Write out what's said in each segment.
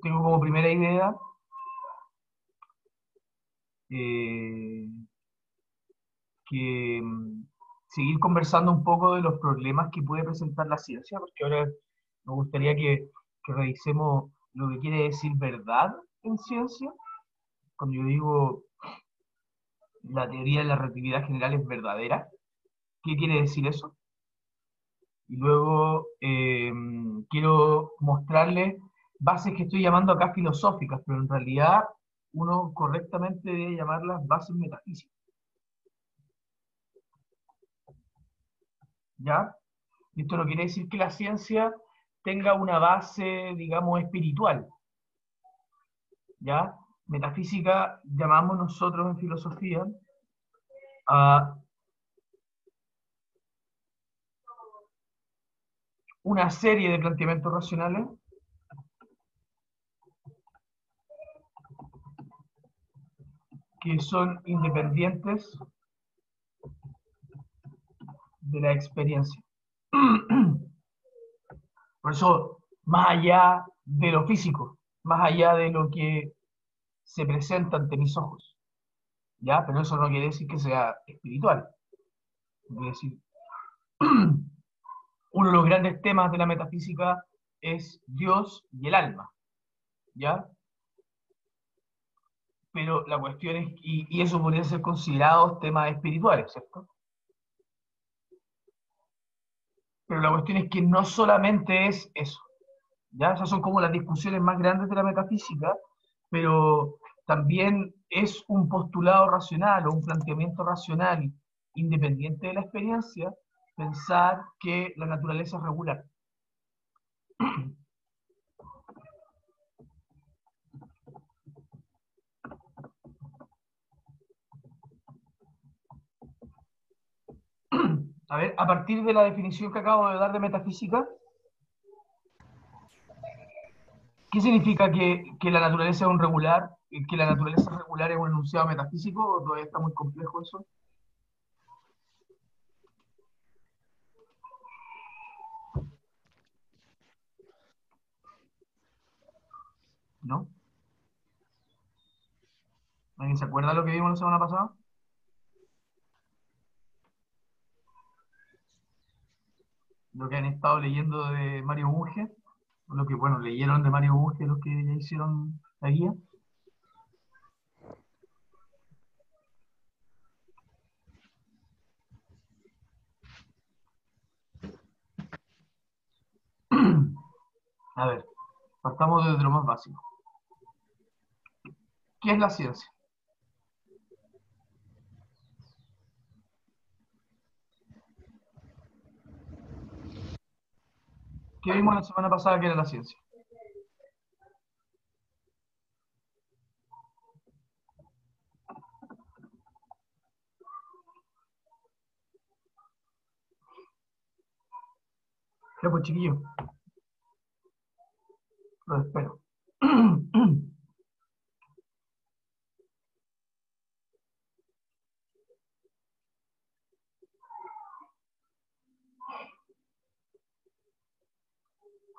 tengo como primera idea eh, que seguir conversando un poco de los problemas que puede presentar la ciencia, porque ahora me gustaría que revisemos lo que quiere decir verdad en ciencia. Cuando yo digo la teoría de la relatividad general es verdadera, ¿qué quiere decir eso? Y luego quiero mostrarles bases que estoy llamando acá filosóficas, pero en realidad uno correctamente debe llamarlas bases metafísicas. ¿Ya? Esto no quiere decir que la ciencia tenga una base, digamos, espiritual. ¿Ya? Metafísica llamamos nosotros en filosofía a una serie de planteamientos racionales que son independientes de la experiencia. Por eso, más allá de lo físico, más allá de lo que se presenta ante mis ojos, ¿ya? Pero eso no quiere decir que sea espiritual. Quiere decir, uno de los grandes temas de la metafísica es Dios y el alma, ¿ya? Pero la cuestión es, y eso podría ser considerados temas espirituales, ¿cierto? Pero la cuestión es que no solamente es eso, ¿ya? Esas son como las discusiones más grandes de la metafísica, pero también es un postulado racional o un planteamiento racional independiente de la experiencia pensar que la naturaleza es regular. A ver, a partir de la definición que acabo de dar de metafísica, ¿qué significa que la naturaleza es un regular? ¿Que la naturaleza regular es un enunciado metafísico o todavía está muy complejo eso? ¿No? ¿Alguien se acuerda de lo que vimos la semana pasada? Lo que han estado leyendo de Mario Bunge, lo que, bueno, leyeron de Mario Bunge los que ya hicieron la guía. A ver, partamos desde lo más básico. ¿Qué es la ciencia? ¿Qué vimos la semana pasada que era la ciencia? Ya pues chiquillo, lo espero.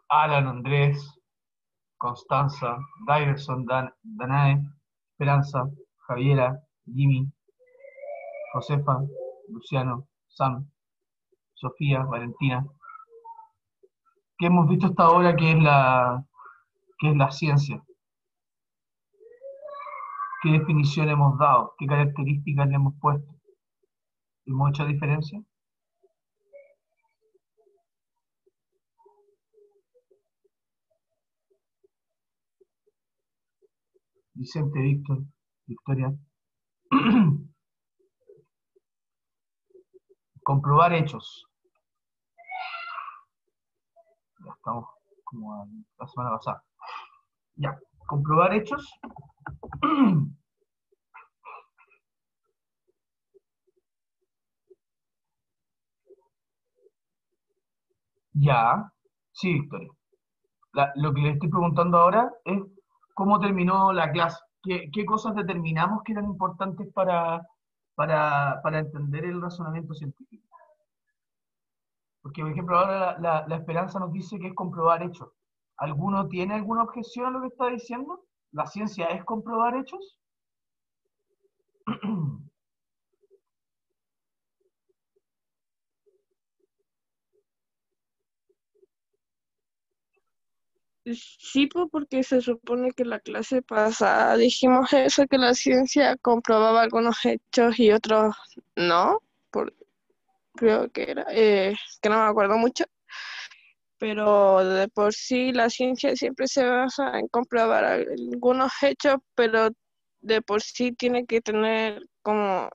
Alan, Andrés, Constanza, Diverson, Danae, Esperanza, Javiera, Jimmy, Josefa, Luciano, Sam, Sofía, Valentina. ¿Qué hemos visto hasta ahora que es la ciencia? ¿Qué definición hemos dado? ¿Qué características le hemos puesto? ¿Hay mucha diferencia? Vicente, Víctor, Victoria. Comprobar hechos. Ya estamos como la semana pasada. Ya, comprobar hechos. Ya, sí, Victoria. Lo que le estoy preguntando ahora es cómo terminó la clase. ¿Qué cosas determinamos que eran importantes para entender el razonamiento científico? Porque, por ejemplo, ahora la esperanza nos dice que es comprobar hechos. ¿Alguno tiene alguna objeción a lo que está diciendo? ¿La ciencia es comprobar hechos? Sí, pues, porque se supone que la clase pasada dijimos eso, que la ciencia comprobaba algunos hechos y otros no, por, creo que era, que no me acuerdo mucho, pero de por sí la ciencia siempre se basa en comprobar algunos hechos, pero de por sí tiene que tener como,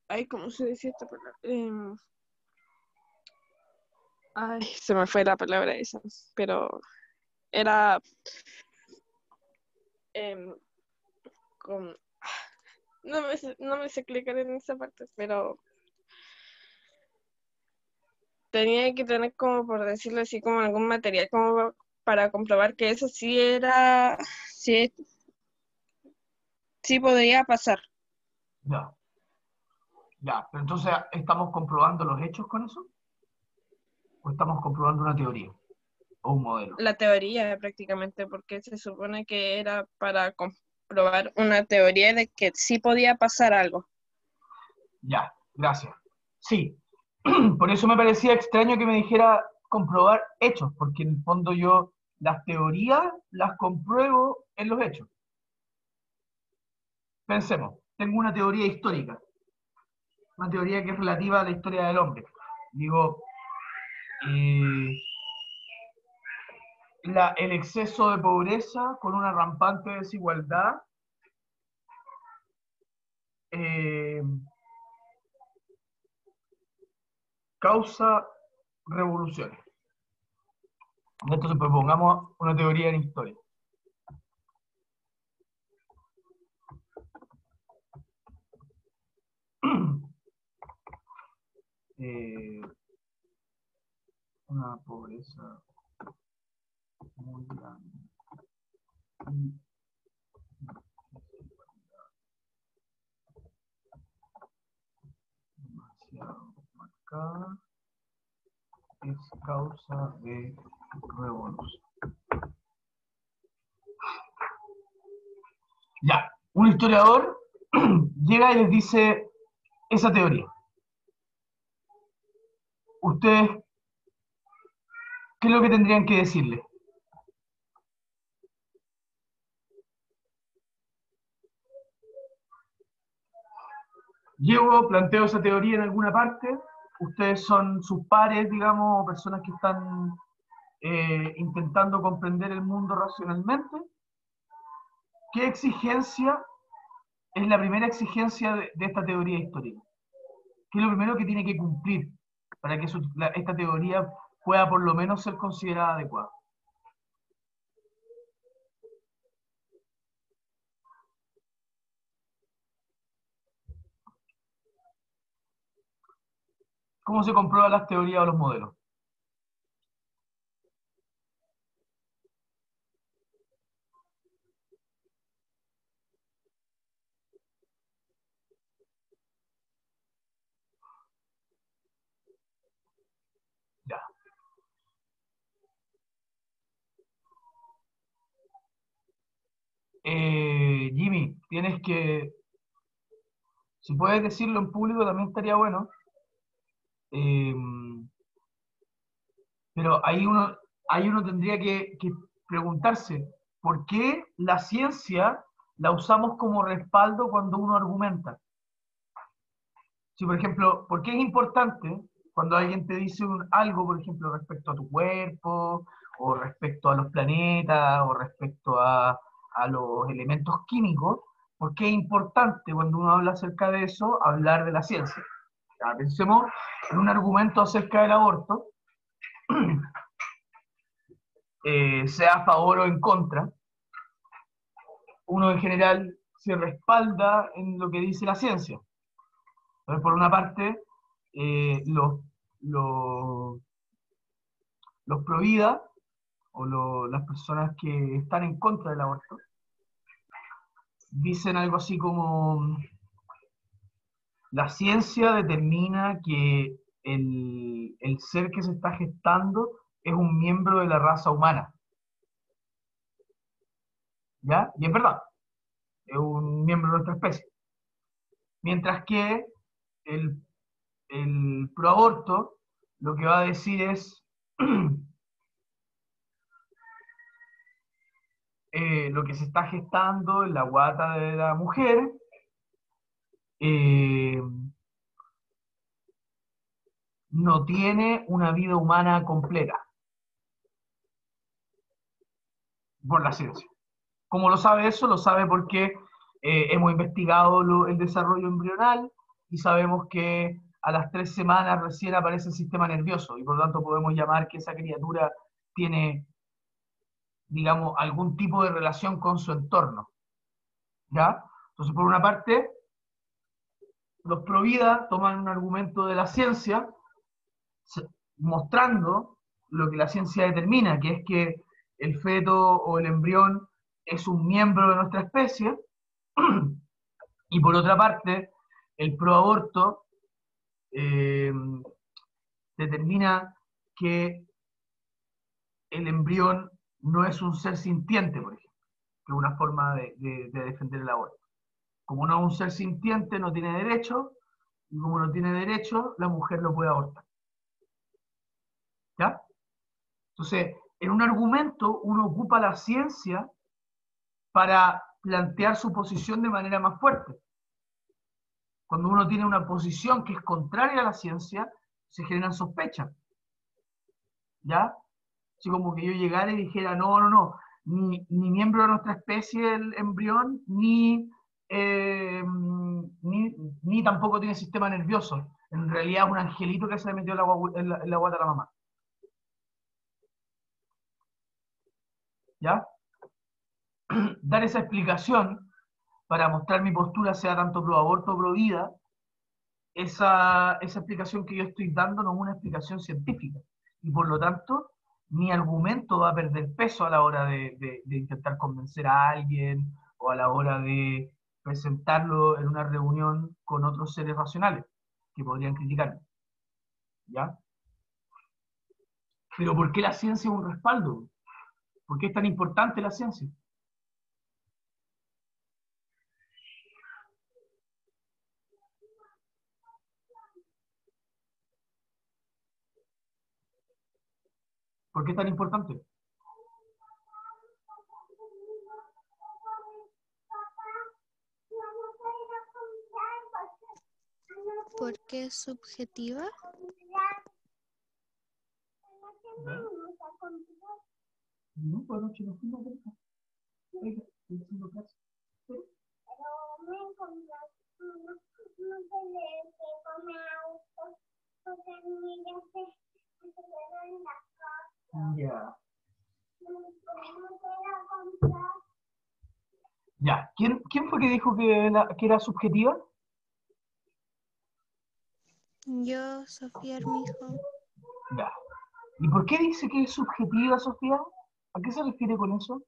ay, ¿cómo se decía esta palabra? Ay, se me fue la palabra esa, pero era em, con, no me sé explicar en esa parte, pero tenía que tener como, por decirlo así, como algún material como para comprobar que eso sí era, sí, sí podría pasar. Ya, ya. Pero entonces, ¿estamos comprobando los hechos con eso? ¿O estamos comprobando una teoría o un modelo? La teoría prácticamente, porque se supone que era para comprobar una teoría de que sí podía pasar algo. Ya, gracias. Sí, por eso me parecía extraño que me dijera comprobar hechos, porque en el fondo yo las teorías las compruebo en los hechos. Pensemos, tengo una teoría histórica, una teoría que es relativa a la historia del hombre. Digo, eh, el exceso de pobreza con una rampante desigualdad eh, causa revoluciones. Entonces propongamos una teoría en historia. Eh, una pobreza muy grande y demasiado marcada es causa de revolución. Ya, un historiador llega y les dice esa teoría. Ustedes, ¿qué es lo que tendrían que decirle? Llego, planteo esa teoría en alguna parte, ustedes son sus pares, digamos, personas que están intentando comprender el mundo racionalmente. ¿Qué exigencia es la primera exigencia de esta teoría histórica? ¿Qué es lo primero que tiene que cumplir para que esta teoría pueda por lo menos ser considerada adecuada? ¿Cómo se comprueban las teorías o los modelos? Ya. Jimmy, tienes que, si puedes decirlo en público también estaría bueno, eh, pero ahí uno tendría que preguntarse, ¿por qué la ciencia la usamos como respaldo cuando uno argumenta? Si, por ejemplo, ¿por qué es importante cuando alguien te dice algo, por ejemplo, respecto a tu cuerpo, o respecto a los planetas, o respecto a los elementos químicos? ¿Por qué es importante cuando uno habla acerca de eso, hablar de la ciencia? Ya, pensemos en un argumento acerca del aborto, sea a favor o en contra. Uno en general se respalda en lo que dice la ciencia. Entonces, por una parte, eh, los, los, los pro vida o las personas que están en contra del aborto dicen algo así como la ciencia determina que el ser que se está gestando es un miembro de la raza humana, ¿ya? Y es verdad, es un miembro de nuestra especie. Mientras que el, el proaborto lo que va a decir es lo que se está gestando en la guata de la mujer eh, no tiene una vida humana completa, por la ciencia. ¿Cómo lo sabe eso? Lo sabe porque hemos investigado el desarrollo embrional y sabemos que a las 3 semanas recién aparece el sistema nervioso y por lo tanto podemos llamar que esa criatura tiene, digamos, algún tipo de relación con su entorno. ¿Ya? Entonces, por una parte, los pro vida toman un argumento de la ciencia mostrando lo que la ciencia determina, que es que el feto o el embrión es un miembro de nuestra especie, y por otra parte, el proaborto eh, determina que el embrión no es un ser sintiente, por ejemplo, que es una forma de defender el aborto. Como no es un ser sintiente, no tiene derecho, y como no tiene derecho, la mujer lo puede abortar. ¿Ya? Entonces, en un argumento uno ocupa la ciencia para plantear su posición de manera más fuerte. Cuando uno tiene una posición que es contraria a la ciencia, se generan sospechas. ¿Ya? Así como que yo llegara y dijera, no, no, no, ni miembro de nuestra especie el embrión, ni tampoco tiene sistema nervioso. En realidad es un angelito que se le metió en la guata de la mamá. ¿Ya? Dar esa explicación para mostrar mi postura, sea tanto pro aborto o pro vida, esa explicación que yo estoy dando no es una explicación científica. Y por lo tanto, mi argumento va a perder peso a la hora de intentar convencer a alguien o a la hora de presentarlo en una reunión con otros seres racionales que podrían criticarme. ¿Ya? Pero ¿por qué la ciencia es un respaldo? ¿Por qué es tan importante la ciencia? ¿Por qué es tan importante? Porque es subjetiva. ¿Ya? No, pues anoche no fuimos a ver. Oiga, estoy haciendo caso. Ya. Ya. ¿Quién fue que dijo que era subjetiva? Yo, Sofía Armijo, Ya. ¿Y por qué dice que es subjetiva, Sofía? ¿A qué se refiere con eso?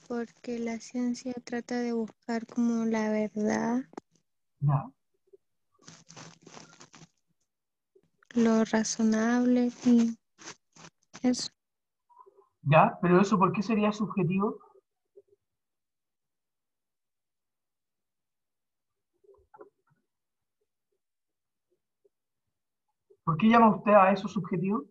porque la ciencia trata de buscar como la verdad, Ya. lo razonable y eso. Ya, pero eso, ¿por qué sería subjetivo? ¿Por qué llama usted a eso subjetivo?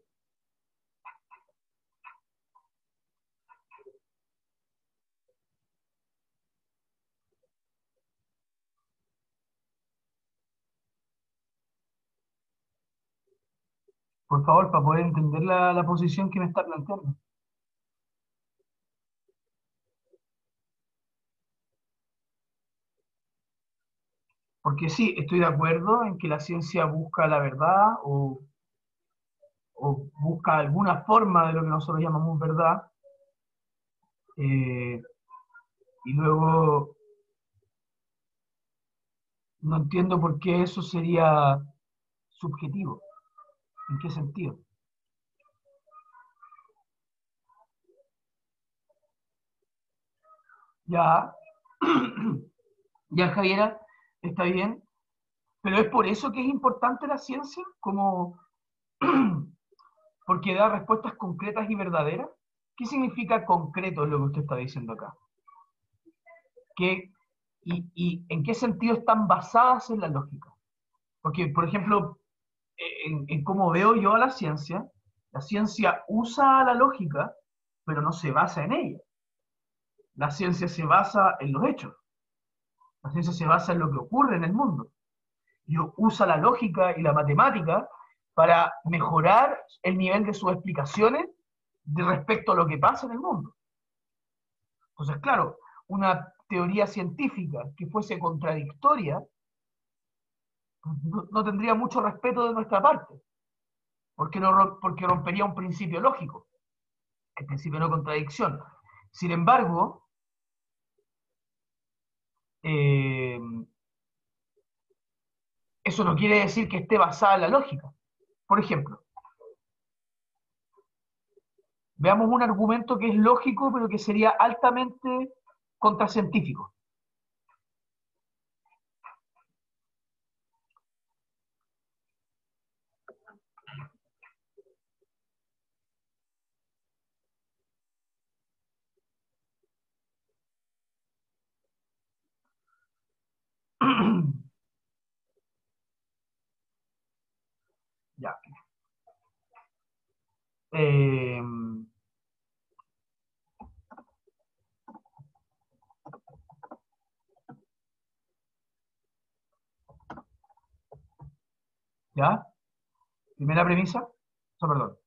Por favor, para poder entender la posición que me está planteando. Porque sí, estoy de acuerdo en que la ciencia busca la verdad o busca alguna forma de lo que nosotros llamamos verdad, eh, y luego no entiendo por qué eso sería subjetivo. ¿En qué sentido? Ya, Ya, Javiera, está bien, pero es por eso que es importante la ciencia, como porque da respuestas concretas y verdaderas. ¿Qué significa concreto lo que usted está diciendo acá? ¿Y en qué sentido están basadas en la lógica? Porque, por ejemplo, en cómo veo yo a la ciencia usa la lógica, pero no se basa en ella. La ciencia se basa en los hechos. La ciencia se basa en lo que ocurre en el mundo. Y usa la lógica y la matemática para mejorar el nivel de sus explicaciones de respecto a lo que pasa en el mundo. Entonces, claro, una teoría científica que fuese contradictoria no tendría mucho respeto de nuestra parte, porque rompería un principio lógico, el principio de no contradicción. Sin embargo, eh, eso no quiere decir que esté basada en la lógica. Por ejemplo, veamos un argumento que es lógico, pero que sería altamente contracientífico. Ya. Eh, ¿Ya? Primera premisa. No, perdón.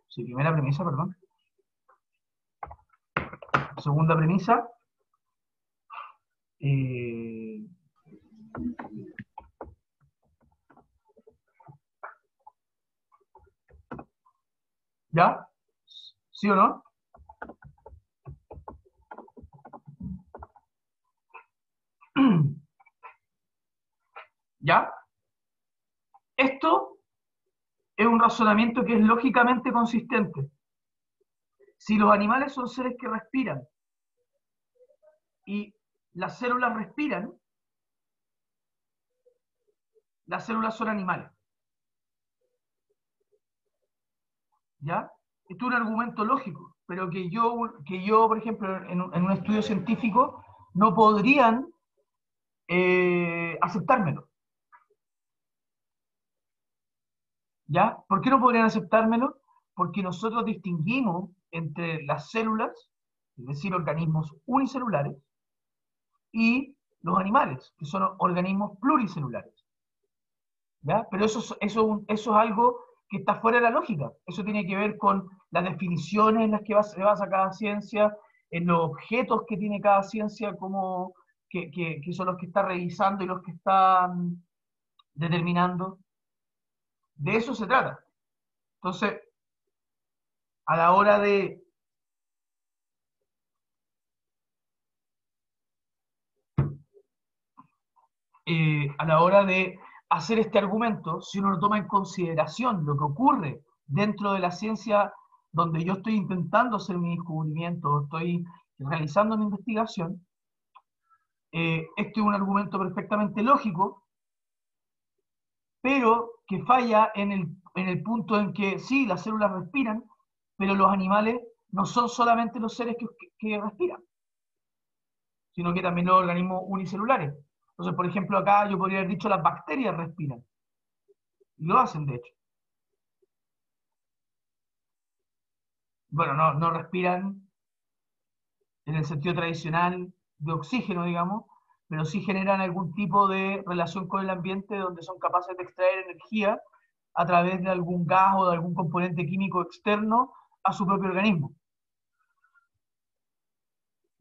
Sí, primera premisa, perdón. Segunda premisa. Eh, ¿Ya? ¿Sí o no? ¿Ya? Esto es un razonamiento que es lógicamente consistente. Si los animales son seres que respiran y las células respiran, las células son animales. ¿Ya? Esto es un argumento lógico, pero que yo por ejemplo, en un estudio científico, no podrían aceptármelo. ¿Ya? ¿Por qué no podrían aceptármelo? Porque nosotros distinguimos entre las células, es decir, organismos unicelulares, y los animales, que son organismos pluricelulares. ¿Ya? Pero eso es algo que está fuera de la lógica. Eso tiene que ver con las definiciones en las que se basa cada ciencia, en los objetos que tiene cada ciencia, como, que son los que está revisando y los que están determinando. De eso se trata. Entonces, a la hora de hacer este argumento, si uno lo toma en consideración lo que ocurre dentro de la ciencia donde yo estoy intentando hacer mi descubrimiento, estoy realizando mi investigación, este es un argumento perfectamente lógico, pero que falla en el punto en que sí, las células respiran, pero los animales no son solamente los seres que respiran, sino que también los organismos unicelulares. Entonces, por ejemplo, acá yo podría haber dicho las bacterias respiran. Y lo hacen, de hecho. Bueno, no respiran en el sentido tradicional de oxígeno, digamos, pero sí generan algún tipo de relación con el ambiente donde son capaces de extraer energía a través de algún gas o de algún componente químico externo a su propio organismo.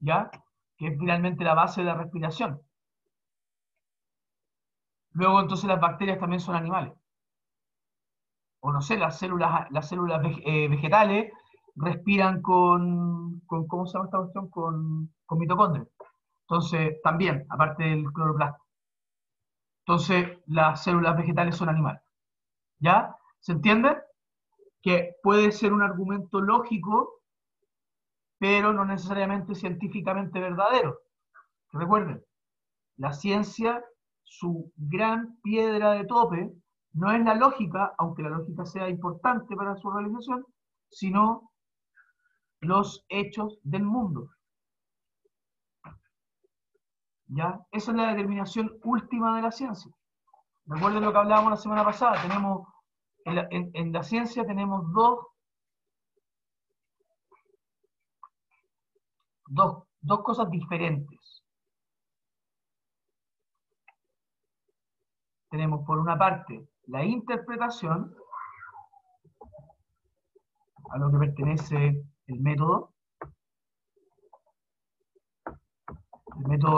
¿Ya? Que es finalmente la base de la respiración. Luego, entonces, las bacterias también son animales. O no sé, las células vegetales respiran ¿cómo se llama esta cuestión? Con mitocondrias. Entonces, también, aparte del cloroplasto. Entonces, las células vegetales son animales. ¿Ya? ¿Se entiende? Que puede ser un argumento lógico, pero no necesariamente científicamente verdadero. Recuerden, la ciencia, su gran piedra de tope, no es la lógica, aunque la lógica sea importante para su realización, sino los hechos del mundo. ¿Ya? Esa es la determinación última de la ciencia. Recuerden lo que hablábamos la semana pasada. Tenemos, en la ciencia tenemos dos cosas diferentes. Tenemos por una parte la interpretación, a lo que pertenece el método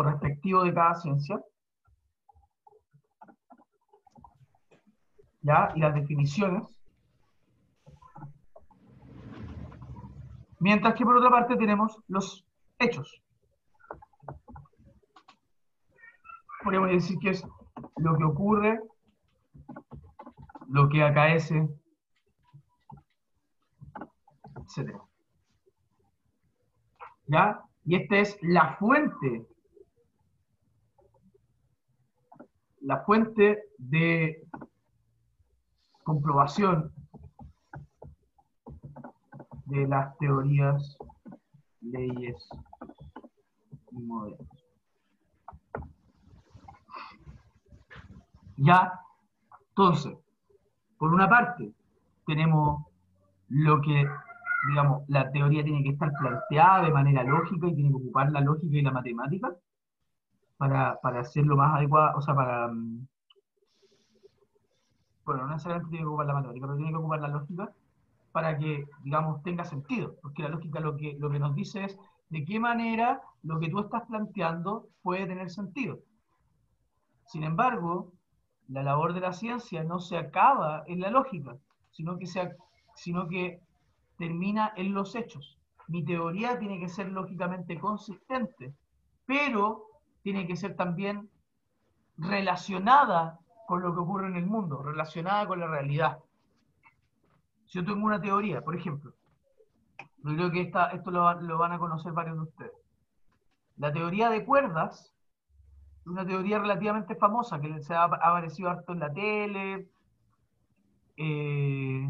respectivo de cada ciencia, ¿ya? Y las definiciones. Mientras que por otra parte tenemos los hechos. Podríamos decir que es lo que ocurre, lo que acaece, etc. ¿Ya? Y esta es la fuente de comprobación de las teorías, leyes y modelos. ¿Ya? Entonces, por una parte, tenemos lo que, digamos, la teoría tiene que estar planteada de manera lógica y tiene que ocupar la lógica y la matemática para hacerlo más adecuado, o sea, bueno, no necesariamente tiene que ocupar la matemática, pero tiene que ocupar la lógica para que, digamos, tenga sentido, porque la lógica lo que nos dice es de qué manera lo que tú estás planteando puede tener sentido. Sin embargo, la labor de la ciencia no se acaba en la lógica, sino que termina en los hechos. Mi teoría tiene que ser lógicamente consistente, pero tiene que ser también relacionada con lo que ocurre en el mundo, relacionada con la realidad. Si yo tengo una teoría, por ejemplo, yo creo que esto lo van a conocer varios de ustedes. La teoría de cuerdas es una teoría relativamente famosa, que se ha aparecido harto en la tele, que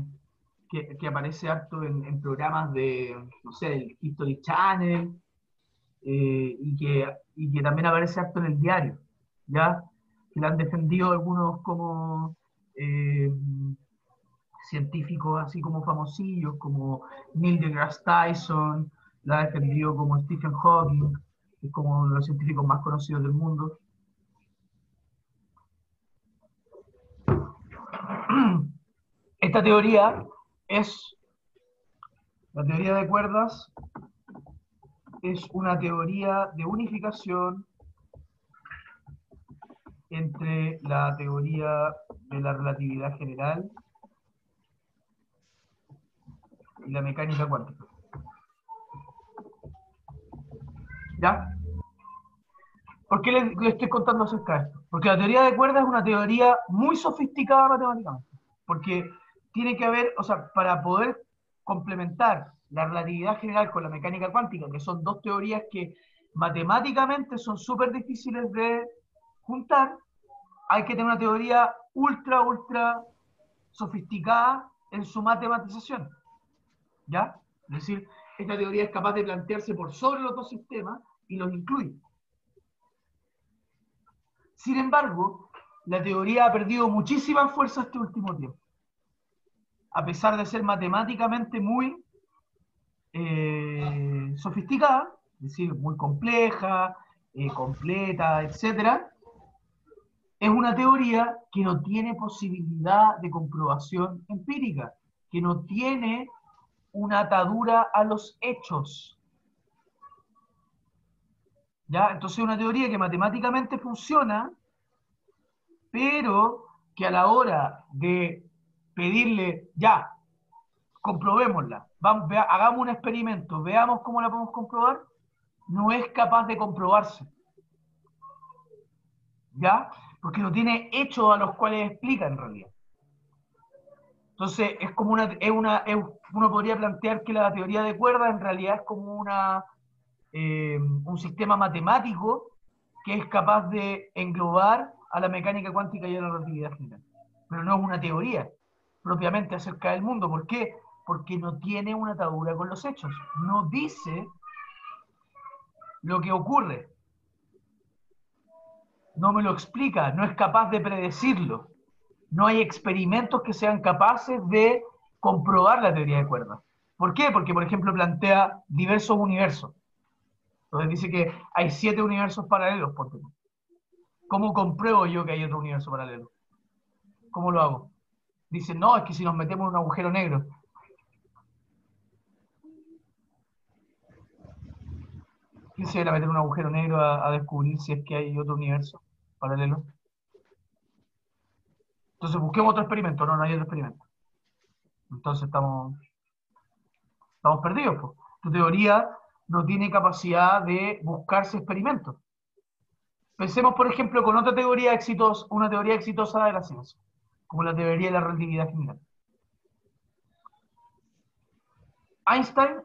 aparece harto en programas de, no sé, el History Channel, y que también aparece harto en el diario, ¿ya? Que la han defendido algunos como científicos así como famosillos, como Neil deGrasse Tyson, la ha defendido como Stephen Hawking, que es como uno de los científicos más conocidos del mundo. Esta teoría la teoría de cuerdas es una teoría de unificación entre la teoría de la relatividad general y la mecánica cuántica. ¿Ya? ¿Por qué les estoy contando acerca de esto? Porque la teoría de cuerdas es una teoría muy sofisticada matemáticamente. Porque tiene que haber, o sea, para poder complementar la relatividad general con la mecánica cuántica, que son dos teorías que matemáticamente son súper difíciles de juntar, hay que tener una teoría ultra sofisticada en su matematización. ¿Ya? Es decir, esta teoría es capaz de plantearse por sobre los dos sistemas y los incluye. Sin embargo, la teoría ha perdido muchísima fuerza este último tiempo. A pesar de ser matemáticamente muy sofisticada, es decir, muy compleja, completa, etc., es una teoría que no tiene posibilidad de comprobación empírica, que no tiene una atadura a los hechos. ¿Ya? Entonces es una teoría que matemáticamente funciona, pero que a la hora de pedirle, ya, comprobémosla, hagamos un experimento, veamos cómo la podemos comprobar, no es capaz de comprobarse. ¿Ya? Porque no tiene hechos a los cuales explica en realidad. Entonces, es como uno podría plantear que la teoría de cuerdas en realidad es como un sistema matemático que es capaz de englobar a la mecánica cuántica y a la relatividad general. Pero no es una teoría propiamente acerca del mundo. ¿Por qué? Porque no tiene una atadura con los hechos. No dice lo que ocurre. No me lo explica, no es capaz de predecirlo. No hay experimentos que sean capaces de comprobar la teoría de cuerdas. ¿Por qué? Porque, por ejemplo, plantea diversos universos. Entonces dice que hay 7 universos paralelos, por ejemplo. ¿Cómo compruebo yo que hay otro universo paralelo? ¿Cómo lo hago? Dice, no, es que si nos metemos en un agujero negro. ¿Quién se va a meter en un agujero negro a descubrir si es que hay otro universo paralelo? Entonces busquemos otro experimento. No, no hay otro experimento. Entonces estamos perdidos. Pues. Tu teoría no tiene capacidad de buscarse experimentos. Pensemos, por ejemplo, con otra teoría exitosa, una teoría exitosa de la ciencia, como la teoría de la relatividad general. Einstein,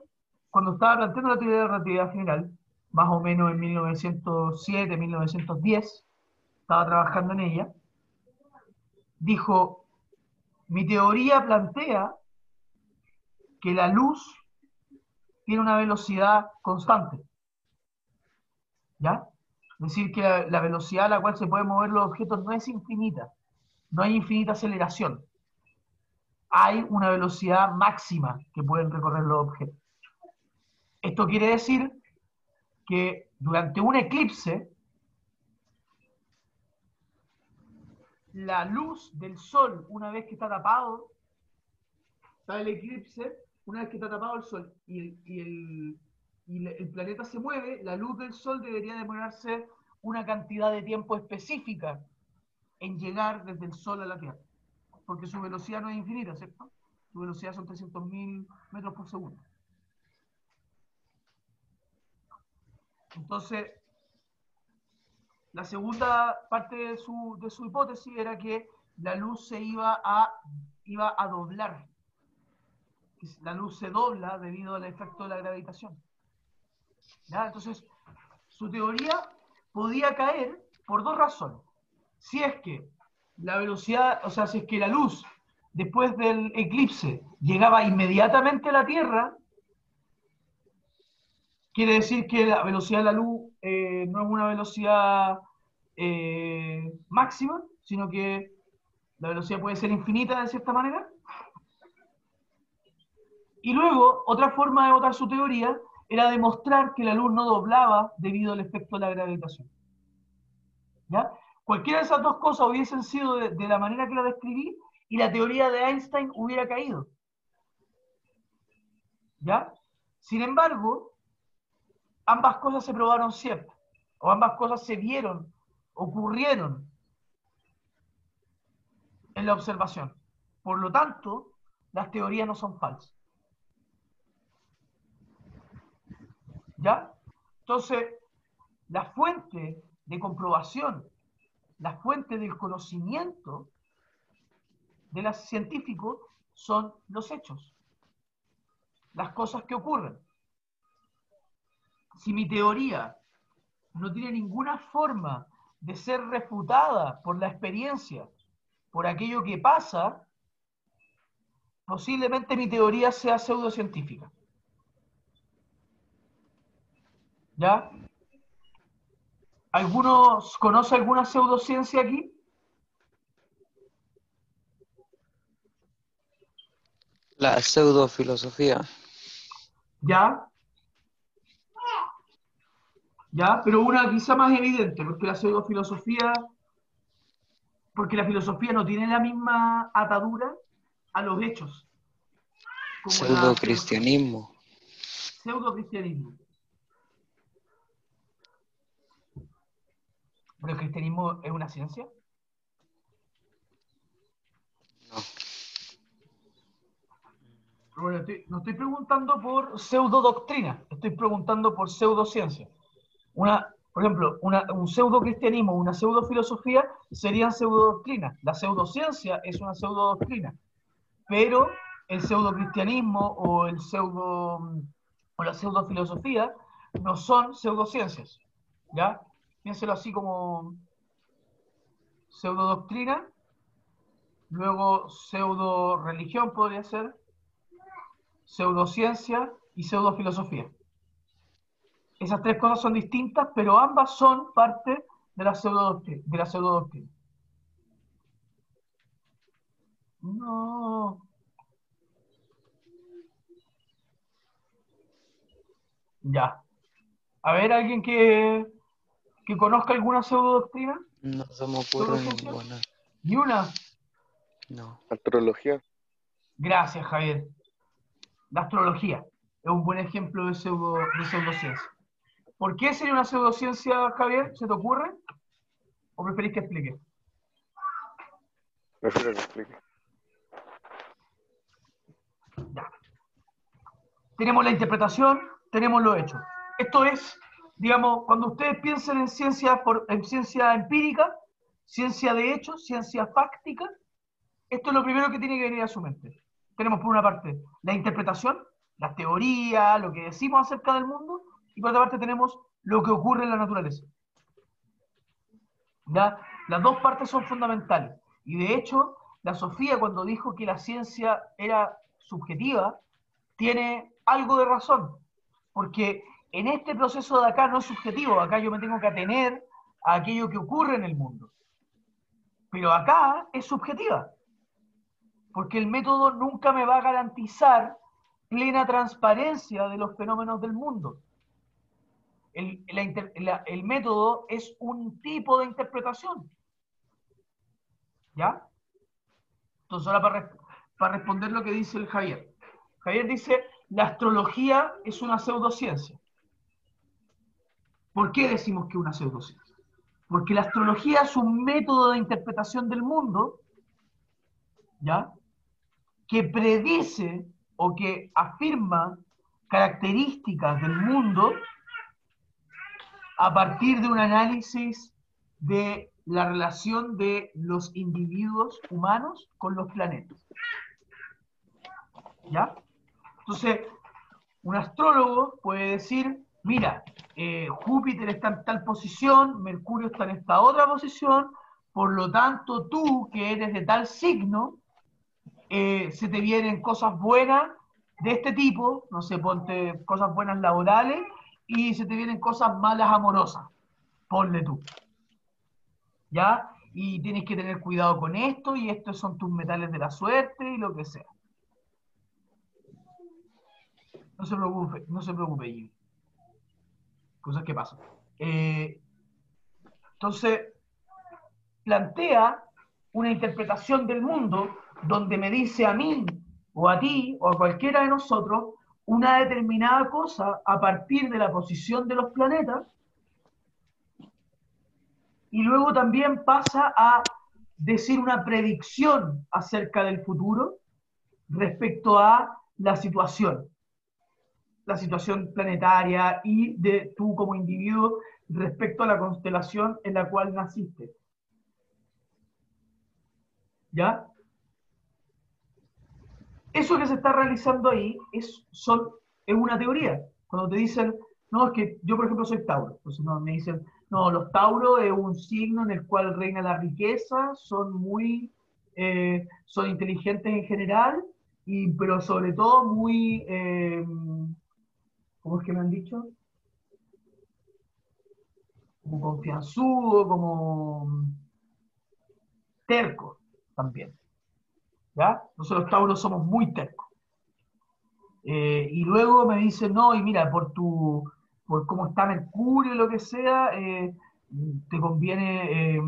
cuando estaba planteando la teoría de la relatividad general, más o menos en 1907, 1910, estaba trabajando en ella, dijo, mi teoría plantea que la luz tiene una velocidad constante, ¿ya? Es decir, que la velocidad a la cual se pueden mover los objetos no es infinita, no hay infinita aceleración. Hay una velocidad máxima que pueden recorrer los objetos. Esto quiere decir que durante un eclipse, la luz del sol, una vez que está tapado, está el eclipse, una vez que está tapado el sol y el planeta se mueve, la luz del sol debería demorarse una cantidad de tiempo específica en llegar desde el sol a la Tierra. Porque su velocidad no es infinita, ¿cierto? Su velocidad son 300.000 metros por segundo. Entonces, la segunda parte de su hipótesis era que la luz se iba a doblar. La luz se dobla debido al efecto de la gravitación. ¿Ya? Entonces, su teoría podía caer por 2 razones. Si es que la velocidad, o sea, si es que la luz después del eclipse llegaba inmediatamente a la Tierra, quiere decir que la velocidad de la luz no es una velocidad máxima, sino que la velocidad puede ser infinita de cierta manera. Y luego, otra forma de votar su teoría era demostrar que la luz no doblaba debido al efecto de la gravitación. ¿Ya? Cualquiera de esas dos cosas hubiesen sido de la manera que la describí y la teoría de Einstein hubiera caído. ¿Ya? Sin embargo, ambas cosas se probaron ciertas, o ambas cosas se vieron, ocurrieron en la observación. Por lo tanto, las teorías no son falsas. ¿Ya? Entonces, la fuente de comprobación, la fuente del conocimiento de los científicos son los hechos, las cosas que ocurren. Si mi teoría no tiene ninguna forma de ser refutada por la experiencia, por aquello que pasa, posiblemente mi teoría sea pseudocientífica. ¿Ya? ¿Algunos conocen alguna pseudociencia aquí? La pseudofilosofía. ¿Ya? ¿Ya? Pero una quizá más evidente, porque la pseudofilosofía, porque la filosofía no tiene la misma atadura a los hechos. Como Pseudocristianismo. Pseudocristianismo. ¿Pero el cristianismo es una ciencia? No. Bueno, no estoy preguntando por pseudodoctrina, estoy preguntando por pseudociencia. Por ejemplo, un pseudocristianismo, una pseudofilosofía serían pseudodoctrinas. La pseudociencia es una pseudodoctrina. pero el pseudocristianismo o la pseudofilosofía no son pseudociencias, ¿ya? Piénselo así como pseudodoctrina, luego pseudo-religión podría ser, pseudociencia y pseudofilosofía. Esas tres cosas son distintas, pero ambas son parte de la pseudodoctrina. No. Ya. A ver, alguien que conozca alguna pseudodoctrina, No se me ocurre pseudociencia. ninguna. ¿Ni una? No. Astrología. Gracias, Javier. La astrología es un buen ejemplo de pseudociencia. ¿Por qué sería una pseudociencia, Javier? ¿Se te ocurre? ¿O preferís que explique? Prefiero que explique. Ya. Tenemos la interpretación, tenemos los hechos. Esto es, digamos, cuando ustedes piensen en ciencia empírica, ciencia de hechos, ciencia fáctica, esto es lo primero que tiene que venir a su mente. Tenemos por una parte la interpretación, la teoría, lo que decimos acerca del mundo, y por otra parte tenemos lo que ocurre en la naturaleza. ¿Ya? Las dos partes son fundamentales. Y de hecho, la Sofía, cuando dijo que la ciencia era subjetiva, tiene algo de razón. Porque en este proceso de acá no es subjetivo, acá yo me tengo que atener a aquello que ocurre en el mundo. Pero acá es subjetiva. Porque el método nunca me va a garantizar plena transparencia de los fenómenos del mundo. El método es un tipo de interpretación. ¿Ya? Entonces ahora para responder lo que dice el Javier. Javier dice, la astrología es una pseudociencia. ¿Por qué decimos que es una pseudociencia? Porque la astrología es un método de interpretación del mundo, ¿ya? Que predice o que afirma características del mundo a partir de un análisis de la relación de los individuos humanos con los planetas. ¿Ya? Entonces, un astrólogo puede decir, mira, Júpiter está en tal posición, Mercurio está en esta otra posición, por lo tanto tú, que eres de tal signo, se te vienen cosas buenas de este tipo, no sé, ponte cosas buenas laborales, y se te vienen cosas malas amorosas, ponle tú. ¿Ya? Y tienes que tener cuidado con esto, y estos son tus metales de la suerte, y lo que sea. No se preocupe, Jimmy. Cosas que pasan. Entonces, plantea una interpretación del mundo donde me dice a mí, o a ti, o a cualquiera de nosotros, una determinada cosa a partir de la posición de los planetas, y luego también pasa a decir una predicción acerca del futuro respecto a la situación planetaria y de tú como individuo respecto a la constelación en la cual naciste. ¿Ya? Eso que se está realizando ahí es una teoría. Cuando te dicen, no, es que yo por ejemplo soy Tauro, entonces no, me dicen, no, los Tauros es un signo en el cual reina la riqueza, son inteligentes en general, pero sobre todo muy, ¿cómo es que me han dicho? Como confianzudo, como terco también. ¿Ya? Nosotros los Tauros somos muy tercos. Y luego me dicen, no, y mira, por cómo está Mercurio y lo que sea, te conviene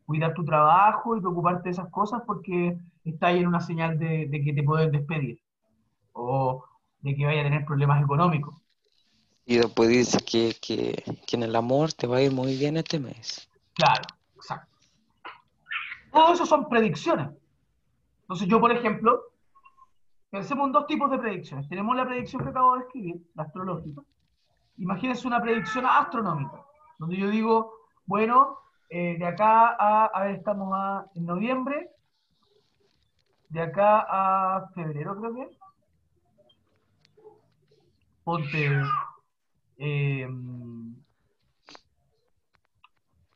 cuidar tu trabajo y preocuparte de esas cosas porque está ahí en una señal de que te pueden despedir o de que vaya a tener problemas económicos. Y después dice que en el amor te va a ir muy bien este mes. Claro, exacto. Todo eso son predicciones. Entonces yo, por ejemplo, pensemos en dos tipos de predicciones. Tenemos la predicción que acabo de escribir, la astrológica. Imagínense una predicción astronómica, donde yo digo, bueno, de acá a ver, estamos en noviembre, de acá a febrero, creo que. Ponte, eh,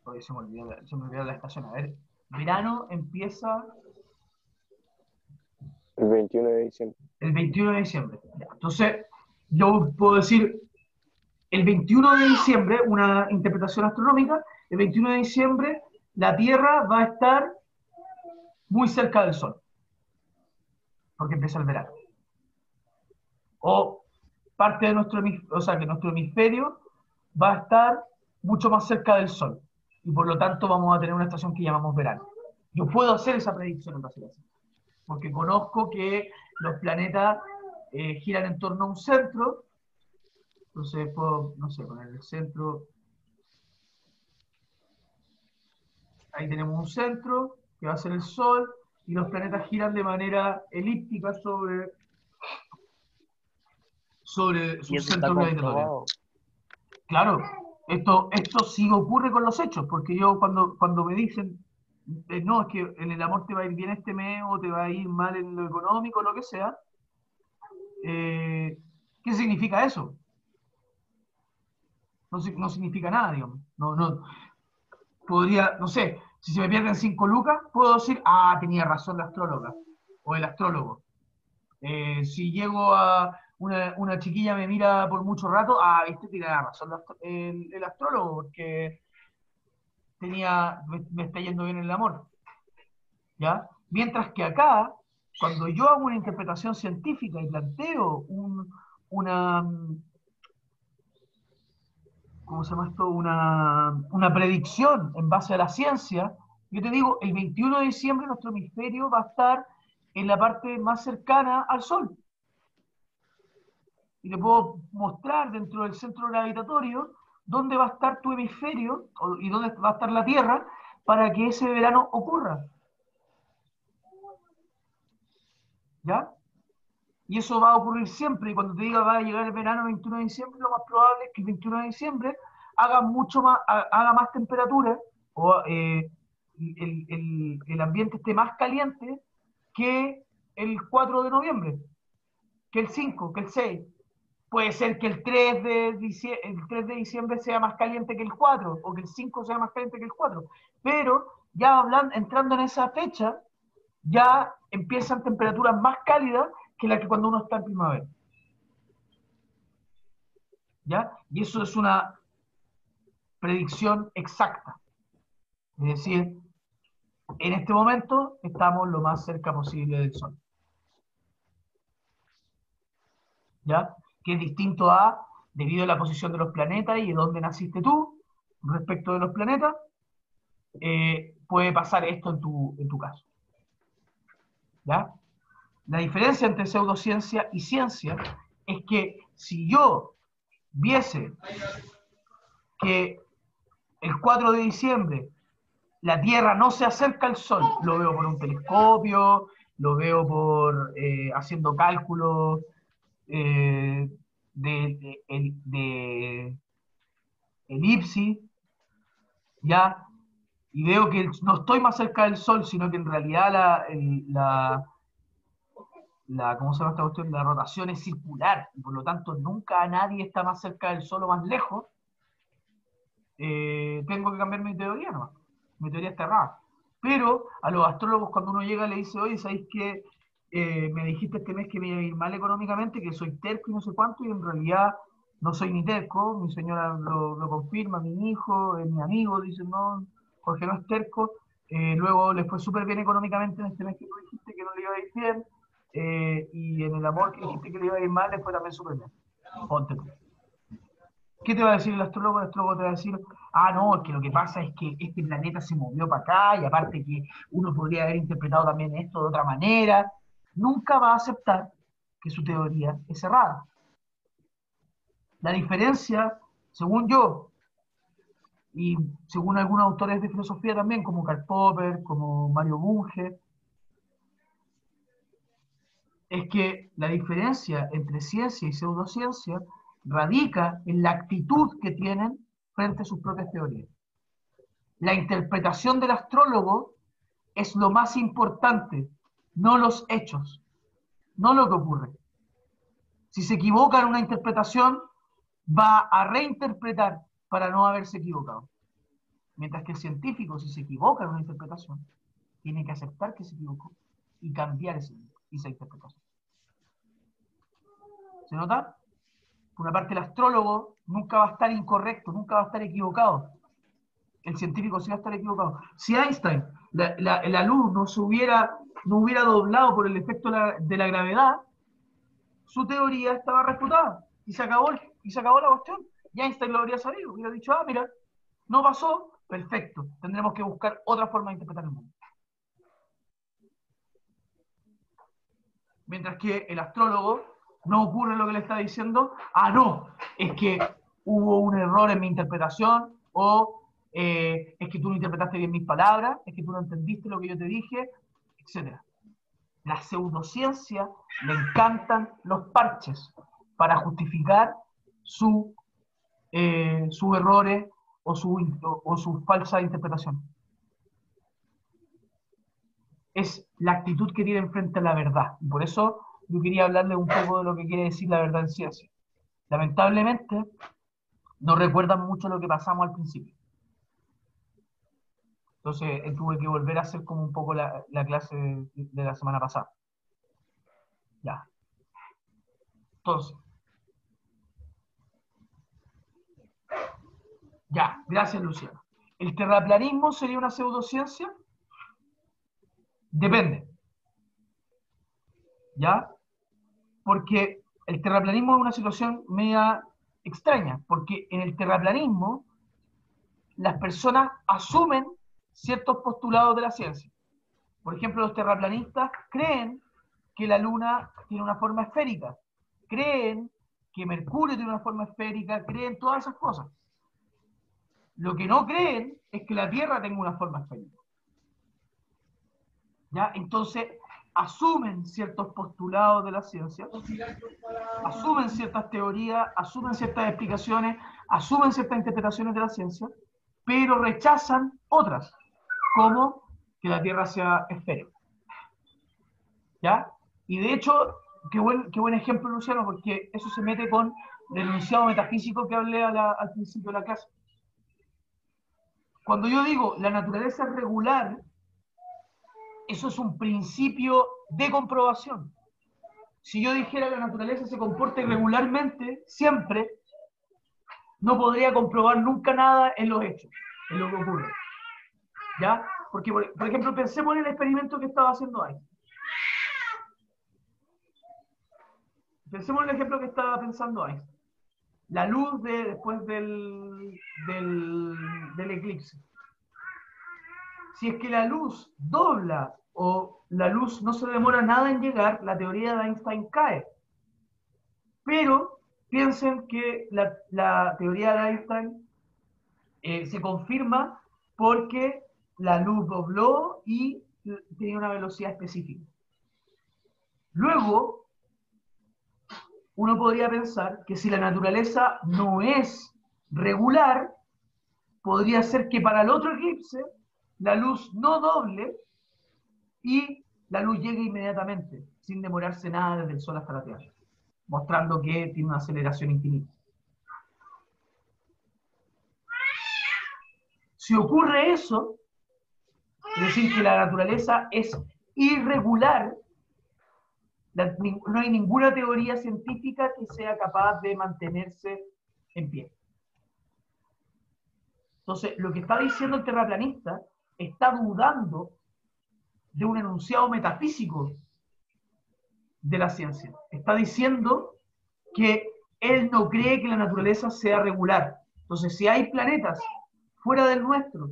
oye, se me olvidó la estación. A ver, verano empieza El 21 de diciembre. el 21 de diciembre. Ya, entonces, yo puedo decir, el 21 de diciembre, una interpretación astronómica, el 21 de diciembre la Tierra va a estar muy cerca del Sol, porque empieza el verano. O parte de nuestro hemisferio, o sea, que nuestro hemisferio va a estar mucho más cerca del Sol, y por lo tanto vamos a tener una estación que llamamos verano. Yo puedo hacer esa predicción en base a eso, porque conozco que los planetas giran en torno a un centro. Entonces puedo, no sé, poner el centro. Ahí tenemos un centro, que va a ser el Sol, y los planetas giran de manera elíptica sobre Y sus eso está centros gravitatorios. comprobado. Claro, esto sí ocurre con los hechos, porque yo cuando me dicen, no, es que en el amor te va a ir bien este mes, o te va a ir mal en lo económico, lo que sea, ¿qué significa eso? No significa nada, digamos. Podría, no sé, si se me pierden 5 lucas, puedo decir, ah, tenía razón la astróloga o el astrólogo. Si llego a una chiquilla me mira por mucho rato, ah, viste, tenía razón el astrólogo, porque me está yendo bien el amor. ¿Ya? Mientras que acá, cuando yo hago una interpretación científica y planteo una, ¿cómo se llama esto? Una predicción en base a la ciencia, yo te digo, el 21 de diciembre nuestro hemisferio va a estar en la parte más cercana al Sol. Y te puedo mostrar dentro del centro gravitatorio dónde va a estar tu hemisferio y dónde va a estar la Tierra para que ese verano ocurra. ¿Ya? Y eso va a ocurrir siempre, y cuando te diga va a llegar el verano el 21 de diciembre, lo más probable es que el 21 de diciembre haga más temperatura, o el ambiente esté más caliente que el 4 de noviembre, que el 5, que el 6. Puede ser que el 3 de diciembre sea más caliente que el 4, o que el 5 sea más caliente que el 4. Pero ya entrando en esa fecha, ya empiezan temperaturas más cálidas que las que cuando uno está en primavera. ¿Ya? Y eso es una predicción exacta. Es decir, en este momento estamos lo más cerca posible del Sol. ¿Ya? Que es distinto a, debido a la posición de los planetas y de dónde naciste tú, respecto de los planetas, puede pasar esto en tu caso. ¿Ya? La diferencia entre pseudociencia y ciencia es que si yo viese que el 4 de diciembre la Tierra no se acerca al Sol, lo veo por un telescopio, lo veo por haciendo cálculos de elipsis, ¿ya? Y veo que no estoy más cerca del Sol, sino que en realidad ¿cómo se llama esta cuestión? La rotación es circular, y por lo tanto nunca nadie está más cerca del Sol o más lejos. Tengo que cambiar mi teoría nomás. Mi teoría está errada. Pero a los astrólogos, cuando uno llega, le dice, oye, ¿sabéis que me dijiste este mes que me iba a ir mal económicamente, que soy terco y no sé cuánto, y en realidad no soy ni terco? Mi señora lo confirma, mi hijo, mi amigo, dice, no, Jorge no es terco. Luego le fue súper bien económicamente en este mes que tú dijiste que no le iba a ir bien, y en el amor que dijiste que le iba a ir mal, le fue también súper bien. Ponte tú. ¿Qué te va a decir el astrólogo? El astrólogo te va a decir, ah, no, es que lo que pasa es que este planeta se movió para acá, y aparte que uno podría haber interpretado también esto de otra manera. Nunca va a aceptar que su teoría es errada. La diferencia, según yo, y según algunos autores de filosofía también, como Karl Popper, como Mario Bunge, es que la diferencia entre ciencia y pseudociencia radica en la actitud que tienen frente a sus propias teorías. La interpretación del astrólogo es lo más importante, no los hechos, no lo que ocurre. Si se equivoca en una interpretación, va a reinterpretar para no haberse equivocado. Mientras que el científico, si se equivoca en una interpretación, tiene que aceptar que se equivocó y cambiar esa interpretación. ¿Se nota? Por una parte, el astrólogo nunca va a estar incorrecto, nunca va a estar equivocado. El científico sí va a estar equivocado. Si Einstein, la luz no hubiera doblado por el efecto de la gravedad, su teoría estaba refutada y se acabó la cuestión. Y Einstein lo habría sabido, hubiera dicho, ah, mira, no pasó, perfecto, tendremos que buscar otra forma de interpretar el mundo. Mientras que el astrólogo no ocurre lo que le está diciendo, ah, no, es que hubo un error en mi interpretación, o es que tú no interpretaste bien mis palabras, es que tú no entendiste lo que yo te dije, etc. La pseudociencia le encantan los parches para justificar sus errores o su falsa interpretación. Es la actitud que tienen frente a la verdad. Y por eso yo quería hablarles un poco de lo que quiere decir la verdad en ciencia. Lamentablemente, no recuerdan mucho lo que pasamos al principio. Entonces, tuve que volver a hacer como un poco la clase de la semana pasada. Ya. Entonces. Ya, gracias, Luciano. ¿El terraplanismo sería una pseudociencia? Depende. ¿Ya? Porque el terraplanismo es una situación media extraña, porque en el terraplanismo las personas asumen ciertos postulados de la ciencia. Por ejemplo, los terraplanistas creen que la Luna tiene una forma esférica, creen que Mercurio tiene una forma esférica, creen todas esas cosas. Lo que no creen es que la Tierra tenga una forma esférica. ¿Ya? Entonces, asumen ciertos postulados de la ciencia, asumen ciertas teorías, asumen ciertas explicaciones, asumen ciertas interpretaciones de la ciencia, pero rechazan otras, como que la Tierra sea esférica. ¿Ya? Y de hecho, qué buen ejemplo, Luciano, porque eso se mete con el enunciado metafísico que hablé al principio de la clase. Cuando yo digo la naturaleza es regular, eso es un principio de comprobación. Si yo dijera que la naturaleza se comporta irregularmente, siempre, no podría comprobar nunca nada en los hechos, en lo que ocurre. ¿Ya? Porque, por ejemplo, pensemos en el experimento que estaba haciendo Einstein. Pensemos en el ejemplo que estaba pensando Einstein. La luz después del eclipse. Si es que la luz dobla o la luz no se demora nada en llegar, la teoría de Einstein cae. Pero piensen que la teoría de Einstein se confirma porque la luz dobló y tenía una velocidad específica. Luego, uno podría pensar que si la naturaleza no es regular, podría ser que para el otro eclipse la luz no doble y la luz llegue inmediatamente, sin demorarse nada desde el Sol hasta la Tierra, mostrando que tiene una aceleración infinita. Si ocurre eso, es decir, que la naturaleza es irregular, no hay ninguna teoría científica que sea capaz de mantenerse en pie. Entonces, lo que está diciendo el terraplanista está dudando de un enunciado metafísico de la ciencia. Está diciendo que él no cree que la naturaleza sea regular. Entonces, si hay planetas fuera del nuestro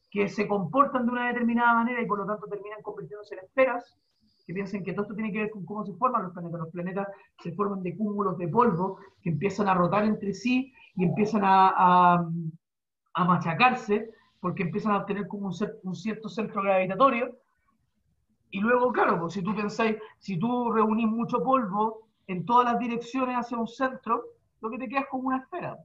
que se comportan de una determinada manera y por lo tanto terminan convirtiéndose en esferas, que piensen que todo esto tiene que ver con cómo se forman los planetas. Los planetas se forman de cúmulos de polvo que empiezan a rotar entre sí y empiezan a machacarse porque empiezan a obtener como un cierto centro gravitatorio. Y luego, claro, pues, si tú pensáis, si tú reunís mucho polvo en todas las direcciones hacia un centro, lo que te queda es como una esfera.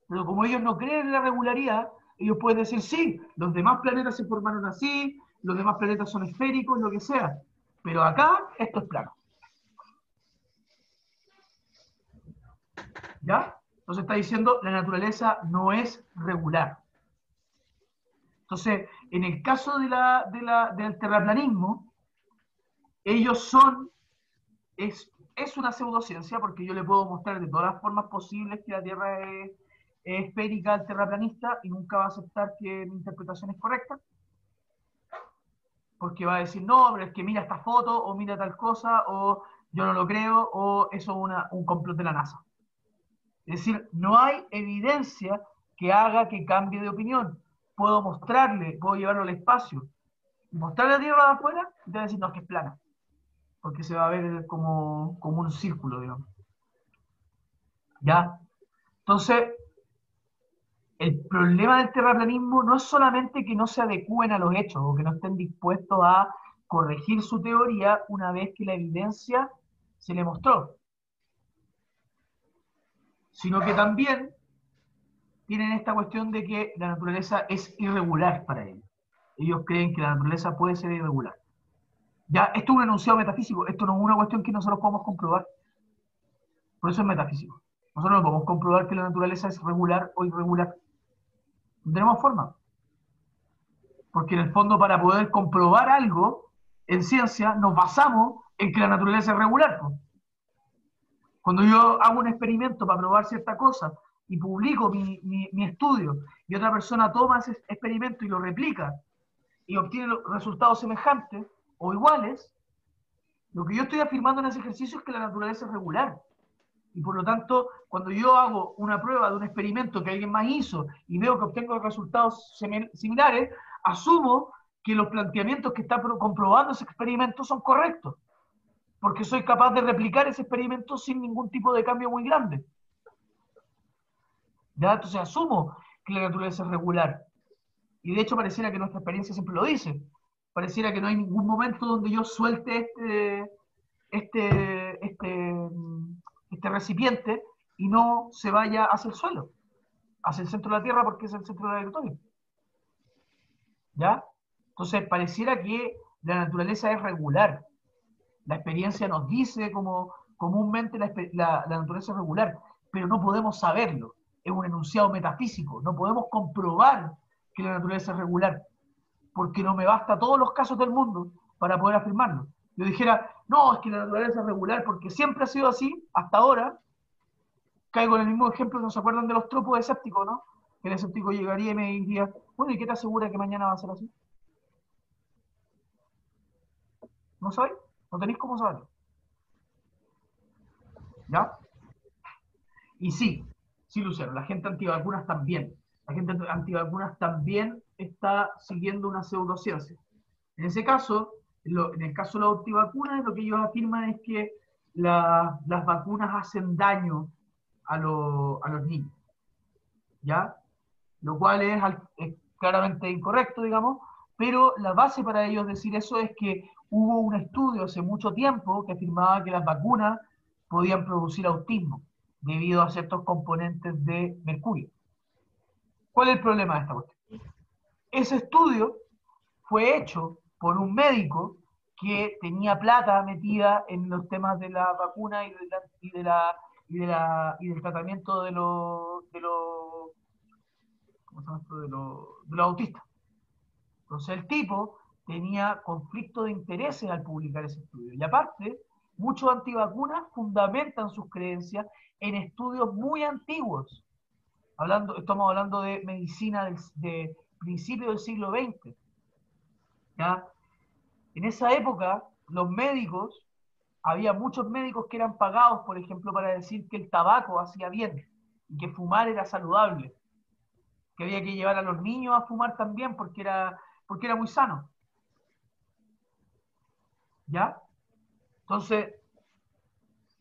Pero como ellos no creen en la regularidad, ellos pueden decir, sí, los demás planetas se formaron así, los demás planetas son esféricos, lo que sea, pero acá esto es plano. ¿Ya? Entonces está diciendo, la naturaleza no es regular. Entonces, en el caso del terraplanismo, ellos son, es una pseudociencia, porque yo le puedo mostrar de todas las formas posibles que la Tierra es esférica al terraplanista y nunca va a aceptar que mi interpretación es correcta, porque va a decir, no, pero es que mira esta foto, o mira tal cosa, o yo no lo creo, o eso es un complot de la NASA. Es decir, no hay evidencia que haga que cambie de opinión. Puedo mostrarle, puedo llevarlo al espacio, y mostrarle la Tierra de afuera, y te va a decir, no, es que es plana, porque se va a ver como un círculo, digamos. ¿Ya? Entonces, el problema del terraplanismo no es solamente que no se adecúen a los hechos o que no estén dispuestos a corregir su teoría una vez que la evidencia se le mostró, sino que también tienen esta cuestión de que la naturaleza es irregular para ellos. Ellos creen que la naturaleza puede ser irregular. Ya, esto es un enunciado metafísico, esto no es una cuestión que nosotros podemos comprobar. Por eso es metafísico. Nosotros no podemos comprobar que la naturaleza es regular o irregular. No tenemos forma. Porque en el fondo, para poder comprobar algo en ciencia, nos basamos en que la naturaleza es regular. Cuando yo hago un experimento para probar cierta cosa y publico mi estudio, y otra persona toma ese experimento y lo replica, y obtiene resultados semejantes o iguales, lo que yo estoy afirmando en ese ejercicio es que la naturaleza es regular. Y por lo tanto, cuando yo hago una prueba de un experimento que alguien más hizo y veo que obtengo resultados similares, asumo que los planteamientos que está comprobando ese experimento son correctos, porque soy capaz de replicar ese experimento sin ningún tipo de cambio muy grande. ¿Ya? Entonces asumo que la naturaleza es regular. Y de hecho pareciera que nuestra experiencia siempre lo dice. Pareciera que no hay ningún momento donde yo suelte este recipiente y no se vaya hacia el suelo, hacia el centro de la Tierra, porque es el centro del aeratorio. ¿Ya? Entonces pareciera que la naturaleza es regular. La experiencia nos dice como comúnmente la naturaleza es regular, pero no podemos saberlo. Es un enunciado metafísico. No podemos comprobar que la naturaleza es regular, porque no me basta todos los casos del mundo para poder afirmarlo. Yo dijera, no, es que la naturaleza es regular porque siempre ha sido así, hasta ahora. Caigo en el mismo ejemplo, ¿no se acuerdan de los tropos escépticos, no? El escéptico llegaría y me diría, bueno, ¿y qué te asegura que mañana va a ser así? ¿No sabéis? ¿No tenéis cómo saberlo? ¿Ya? Y sí, Luciano, la gente antivacunas también. La gente antivacunas también está siguiendo una pseudociencia. En ese caso, en el caso de las antivacunas, lo que ellos afirman es que las vacunas hacen daño a los niños. ¿Ya? Lo cual es claramente incorrecto, digamos, pero la base para ellos decir eso es que hubo un estudio hace mucho tiempo que afirmaba que las vacunas podían producir autismo debido a ciertos componentes de mercurio. ¿Cuál es el problema de esta cuestión? Ese estudio fue hecho por un médico que tenía plata metida en los temas de la vacuna y del tratamiento de los autistas. Entonces el tipo tenía conflicto de intereses al publicar ese estudio. Y aparte, muchos antivacunas fundamentan sus creencias en estudios muy antiguos. Estamos hablando de medicina de principios del siglo XX. ¿Ya? En esa época, los médicos, había muchos médicos que eran pagados, por ejemplo, para decir que el tabaco hacía bien y que fumar era saludable, que había que llevar a los niños a fumar también porque era muy sano. ¿Ya? Entonces,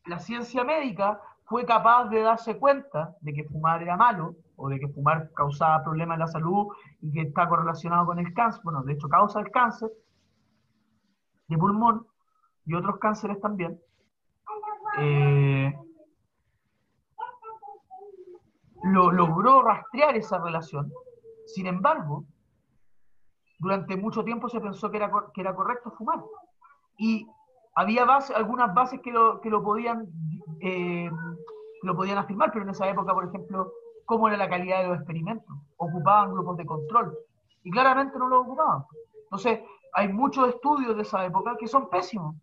la ciencia médica fue capaz de darse cuenta de que fumar era malo, o de que fumar causaba problemas en la salud y que está correlacionado con el cáncer. Bueno, de hecho causa el cáncer de pulmón y otros cánceres también. Logró rastrear esa relación, Sin embargo, durante mucho tiempo se pensó que era correcto fumar. Y había algunas bases que lo podían afirmar, pero en esa época, por ejemplo, ¿cómo era la calidad de los experimentos? Ocupaban grupos de control. Y claramente no lo ocupaban. Entonces, hay muchos estudios de esa época que son pésimos.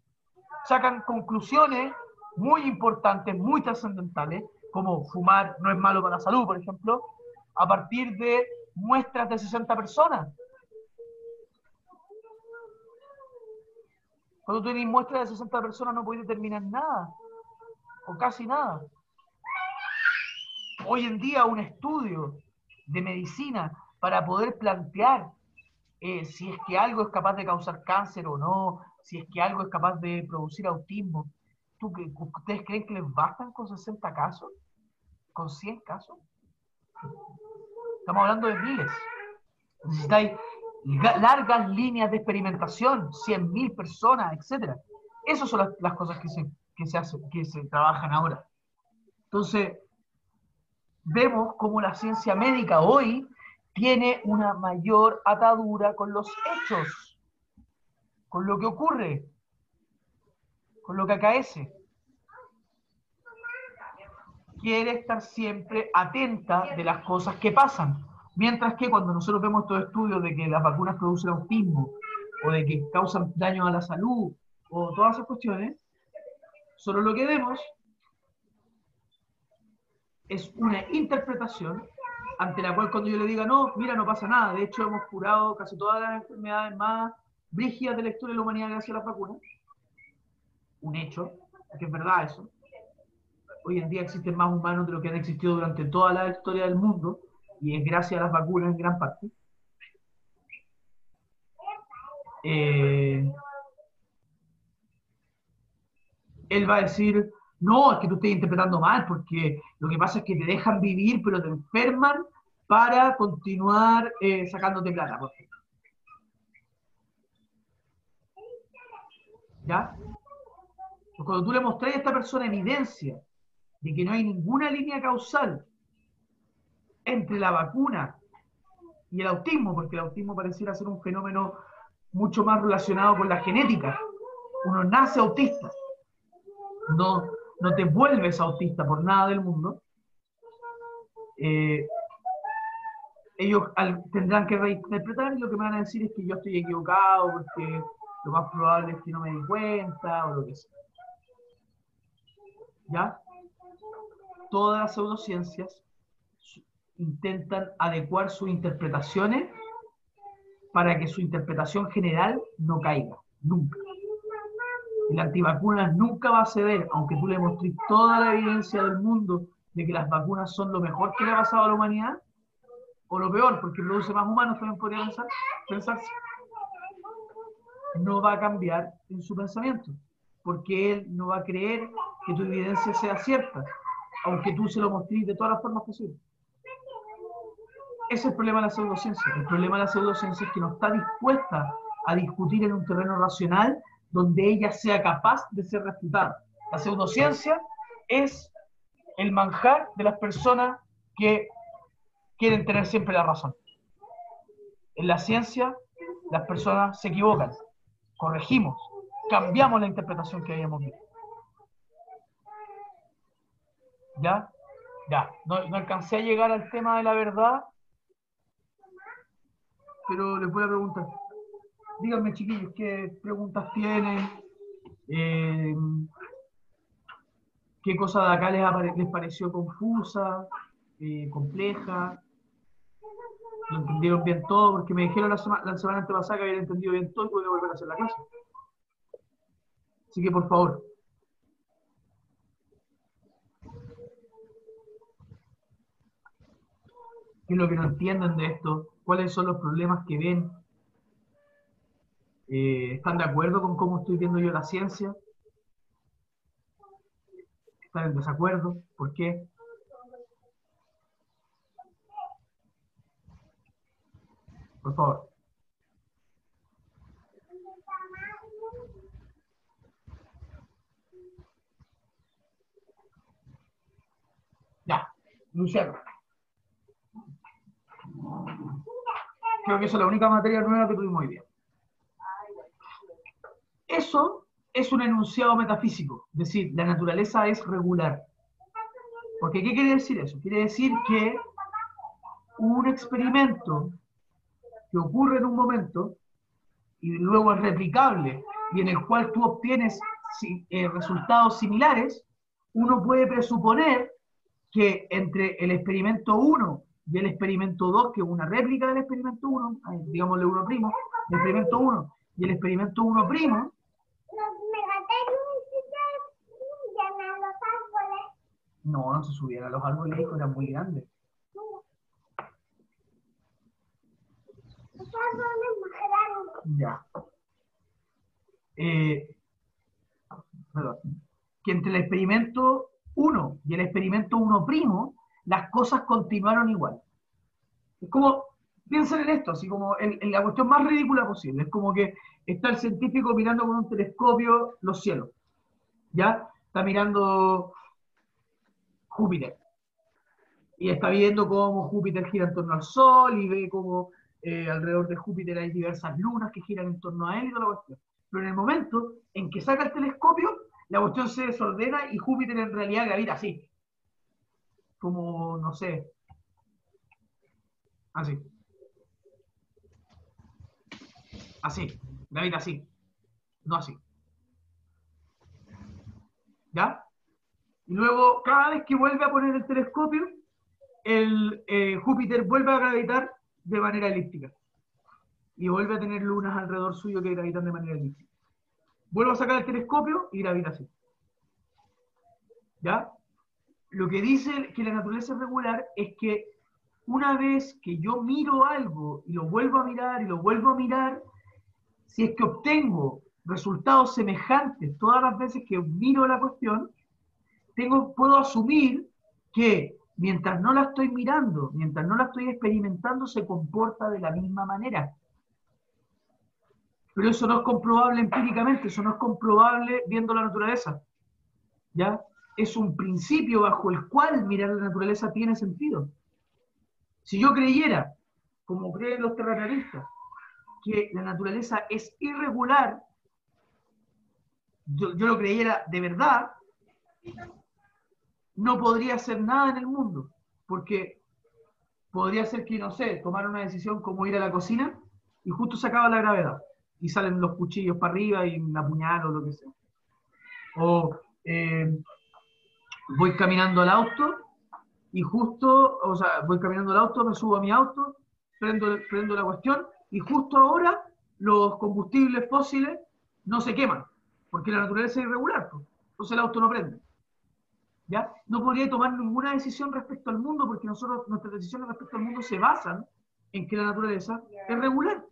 Sacan conclusiones muy importantes, muy trascendentales, como fumar no es malo para la salud, por ejemplo, a partir de muestras de 60 personas. Cuando tú tienes muestras de 60 personas no puedes determinar nada, o casi nada. Hoy en día un estudio de medicina para poder plantear si es que algo es capaz de causar cáncer o no, si es que algo es capaz de producir autismo. ¿Ustedes creen que les bastan con 60 casos? ¿Con 100 casos? Estamos hablando de miles. Necesitáis largas líneas de experimentación, 100.000 personas, etc. Esas son las cosas que se trabajan ahora. Entonces, vemos cómo la ciencia médica hoy tiene una mayor atadura con los hechos, con lo que ocurre, con lo que acaece. Quiere estar siempre atenta de las cosas que pasan. Mientras que cuando nosotros vemos estos estudios de que las vacunas producen autismo, o de que causan daño a la salud, o todas esas cuestiones, solo lo que vemos es una interpretación ante la cual cuando yo le diga, no, mira, no pasa nada, de hecho hemos curado casi todas las enfermedades más brígidas de la historia de la humanidad gracias a las vacunas, un hecho, que es verdad eso. Hoy en día existen más humanos de lo que han existido durante toda la historia del mundo, y es gracias a las vacunas en gran parte. Él va a decir, no, es que tú estás interpretando mal, porque lo que pasa es que te dejan vivir, pero te enferman para continuar sacándote plata, por ejemplo. ¿Ya? Pues cuando tú le mostrás a esta persona evidencia de que no hay ninguna línea causal entre la vacuna y el autismo, porque el autismo pareciera ser un fenómeno mucho más relacionado con la genética. Uno nace autista, no te vuelves autista por nada del mundo. Ellos tendrán que reinterpretar, y lo que me van a decir es que yo estoy equivocado porque lo más probable es que no me di cuenta o lo que sea. ¿Ya? Todas las pseudociencias intentan adecuar sus interpretaciones para que su interpretación general no caiga, nunca. El antivacunas nunca va a ceder, aunque tú le mostrís toda la evidencia del mundo de que las vacunas son lo mejor que le ha pasado a la humanidad, o lo peor, porque produce más humanos, también podría pensarse. No va a cambiar en su pensamiento, porque él no va a creer que tu evidencia sea cierta, aunque tú se lo mostres de todas las formas posibles. Ese es el problema de la pseudociencia. El problema de la pseudociencia es que no está dispuesta a discutir en un terreno racional donde ella sea capaz de ser refutada. La pseudociencia es el manjar de las personas que quieren tener siempre la razón. En la ciencia, las personas se equivocan, corregimos, cambiamos la interpretación que habíamos visto. ¿Ya? Ya, no alcancé a llegar al tema de la verdad, pero les voy a preguntar. Díganme, chiquillos, ¿qué preguntas tienen? ¿Qué cosa de acá les pareció confusa, compleja? ¿Lo entendieron bien todo? Porque me dijeron la semana antepasada que habían entendido bien todo y podía volver a hacer la clase. Así que, por favor. ¿Qué es lo que no entienden de esto? ¿Cuáles son los problemas que ven? ¿Están de acuerdo con cómo estoy viendo yo la ciencia? ¿Están en desacuerdo? ¿Por qué? Por favor. Ya, Luciano. Creo que esa es la única materia nueva que tuvimos hoy día. Eso es un enunciado metafísico, es decir, la naturaleza es regular. Porque, ¿qué quiere decir eso? Quiere decir que un experimento que ocurre en un momento y luego es replicable y en el cual tú obtienes resultados similares, uno puede presuponer que entre el experimento 1 y el experimento 2, que es una réplica del experimento 1, digámosle 1', el experimento 1 y el experimento 1', no se subían a los árboles, eran muy grandes. Ya. Perdón. Que entre el experimento 1 y el experimento 1', las cosas continuaron igual. Es como, piensen en esto, así como en la cuestión más ridícula posible. Es como que está el científico mirando con un telescopio los cielos. ¿Ya? Está mirando Júpiter. Y está viendo cómo Júpiter gira en torno al Sol y ve cómo alrededor de Júpiter hay diversas lunas que giran en torno a él y toda la cuestión. Pero en el momento en que saca el telescopio, la cuestión se desordena y Júpiter en realidad gravita así. Como, no sé. Así. Así. Gravita así. No así. ¿Ya? Y luego, cada vez que vuelve a poner el telescopio, el Júpiter vuelve a gravitar de manera elíptica. Y vuelve a tener lunas alrededor suyo que gravitan de manera elíptica. Vuelvo a sacar el telescopio y gravita así. ¿Ya? Lo que dice que la naturaleza es regular es que una vez que yo miro algo y lo vuelvo a mirar y lo vuelvo a mirar, si es que obtengo resultados semejantes todas las veces que miro la cuestión, puedo asumir que mientras no la estoy mirando, mientras no la estoy experimentando, se comporta de la misma manera. Pero eso no es comprobable empíricamente, eso no es comprobable viendo la naturaleza. ¿Ya? Es un principio bajo el cual mirar la naturaleza tiene sentido. Si yo creyera, como creen los terraplanistas, que la naturaleza es irregular, yo lo creyera de verdad, no podría hacer nada en el mundo, porque podría ser que, no sé, tomar una decisión como ir a la cocina y justo se acaba la gravedad y salen los cuchillos para arriba y me apuñalo o lo que sea. O voy caminando al auto y justo, o sea, voy caminando al auto, me subo a mi auto, prendo la cuestión y justo ahora los combustibles fósiles no se queman, porque la naturaleza es irregular, pues. Entonces el auto no prende. ¿Ya? No podría tomar ninguna decisión respecto al mundo porque nuestras decisiones respecto al mundo se basan en que la naturaleza es regular.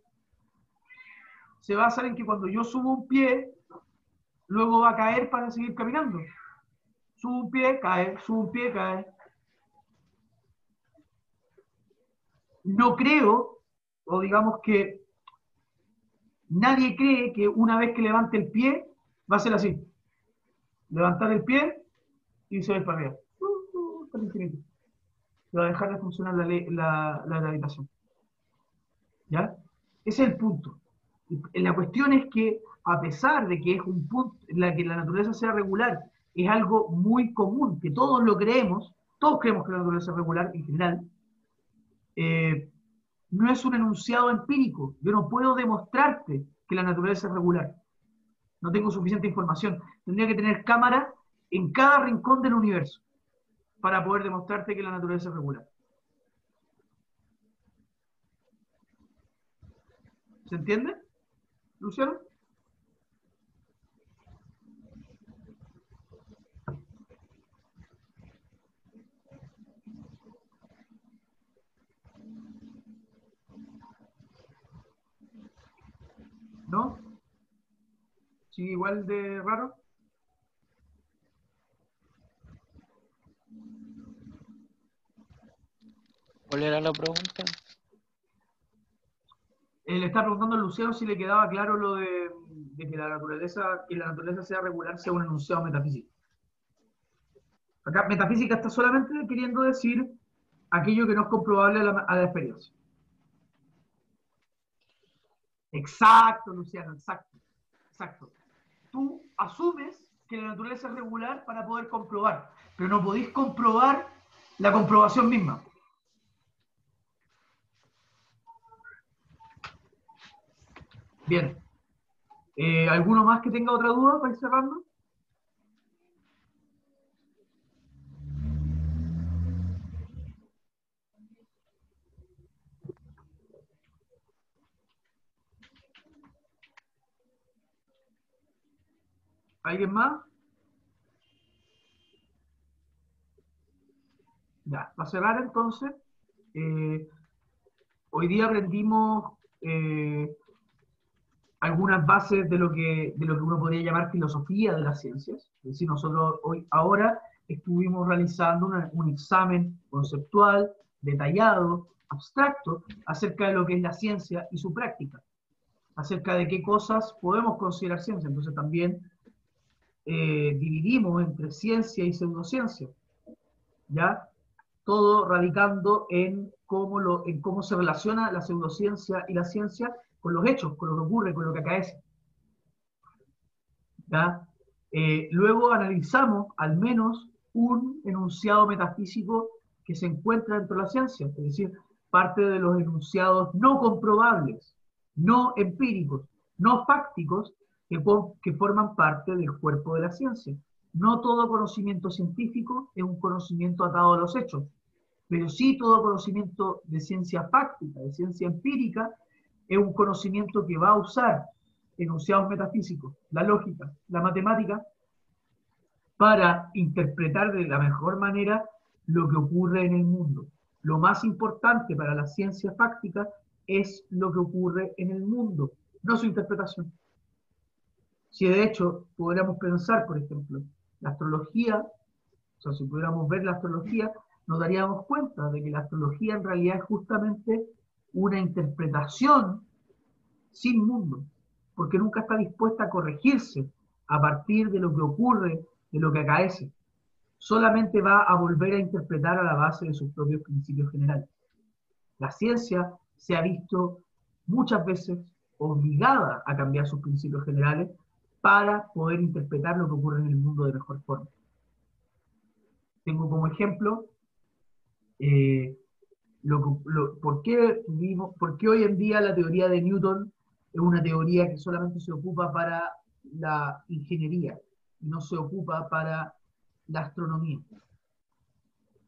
Se basan en que cuando yo subo un pie, luego va a caer para seguir caminando. Subo un pie, cae, subo un pie, cae. No creo, o digamos que nadie cree que una vez que levante el pie, va a ser así. Levantar el pie y se va para arriba. Hasta el infinito. Se va a dejar de funcionar la gravitación. ¿Ya? Ese es el punto. La cuestión es que, a pesar de que es un punto, que la naturaleza sea regular, es algo muy común, que todos lo creemos, todos creemos que la naturaleza es regular en general, no es un enunciado empírico. Yo no puedo demostrarte que la naturaleza es regular. No tengo suficiente información. Tendría que tener cámaras en cada rincón del universo para poder demostrarte que la naturaleza es regular. ¿Se entiende, Luciano? ¿No? ¿Sigue igual de raro? ¿Cuál era la pregunta? Le está preguntando a Luciano si le quedaba claro lo de que la naturaleza sea regular sea un enunciado metafísico. Acá metafísica está solamente queriendo decir aquello que no es comprobable a la experiencia. Exacto, Luciano, exacto. Exacto. Tú asumes que la naturaleza es regular para poder comprobar, pero no podéis comprobar la comprobación misma. Bien. ¿Alguno más que tenga otra duda para ir cerrando? ¿Alguien más? Ya, para cerrar entonces, hoy día aprendimos algunas bases de lo que uno podría llamar filosofía de las ciencias. Es decir, nosotros ahora estuvimos realizando un examen conceptual, detallado, abstracto, acerca de lo que es la ciencia y su práctica, acerca de qué cosas podemos considerar ciencia. Entonces también dividimos entre ciencia y pseudociencia, ¿ya? Todo radicando en cómo se relaciona la pseudociencia y la ciencia con los hechos, con lo que ocurre, con lo que acaece. ¿Ya? Luego analizamos al menos un enunciado metafísico que se encuentra dentro de la ciencia, es decir, parte de los enunciados no comprobables, no empíricos, no fácticos, que forman parte del cuerpo de la ciencia. No todo conocimiento científico es un conocimiento atado a los hechos, pero sí todo conocimiento de ciencia fáctica, de ciencia empírica, es un conocimiento que va a usar enunciados metafísicos, la lógica, la matemática, para interpretar de la mejor manera lo que ocurre en el mundo. Lo más importante para la ciencia fáctica es lo que ocurre en el mundo, no su interpretación. Si de hecho pudiéramos pensar, por ejemplo, la astrología, o sea, si pudiéramos ver la astrología, nos daríamos cuenta de que la astrología en realidad es justamente una interpretación sin mundo, porque nunca está dispuesta a corregirse a partir de lo que ocurre, de lo que acaece. Solamente va a volver a interpretar a la base de sus propios principios generales. La ciencia se ha visto muchas veces obligada a cambiar sus principios generales para poder interpretar lo que ocurre en el mundo de mejor forma. Tengo como ejemplo ¿por qué hoy en día la teoría de Newton es una teoría que solamente se ocupa para la ingeniería y no se ocupa para la astronomía?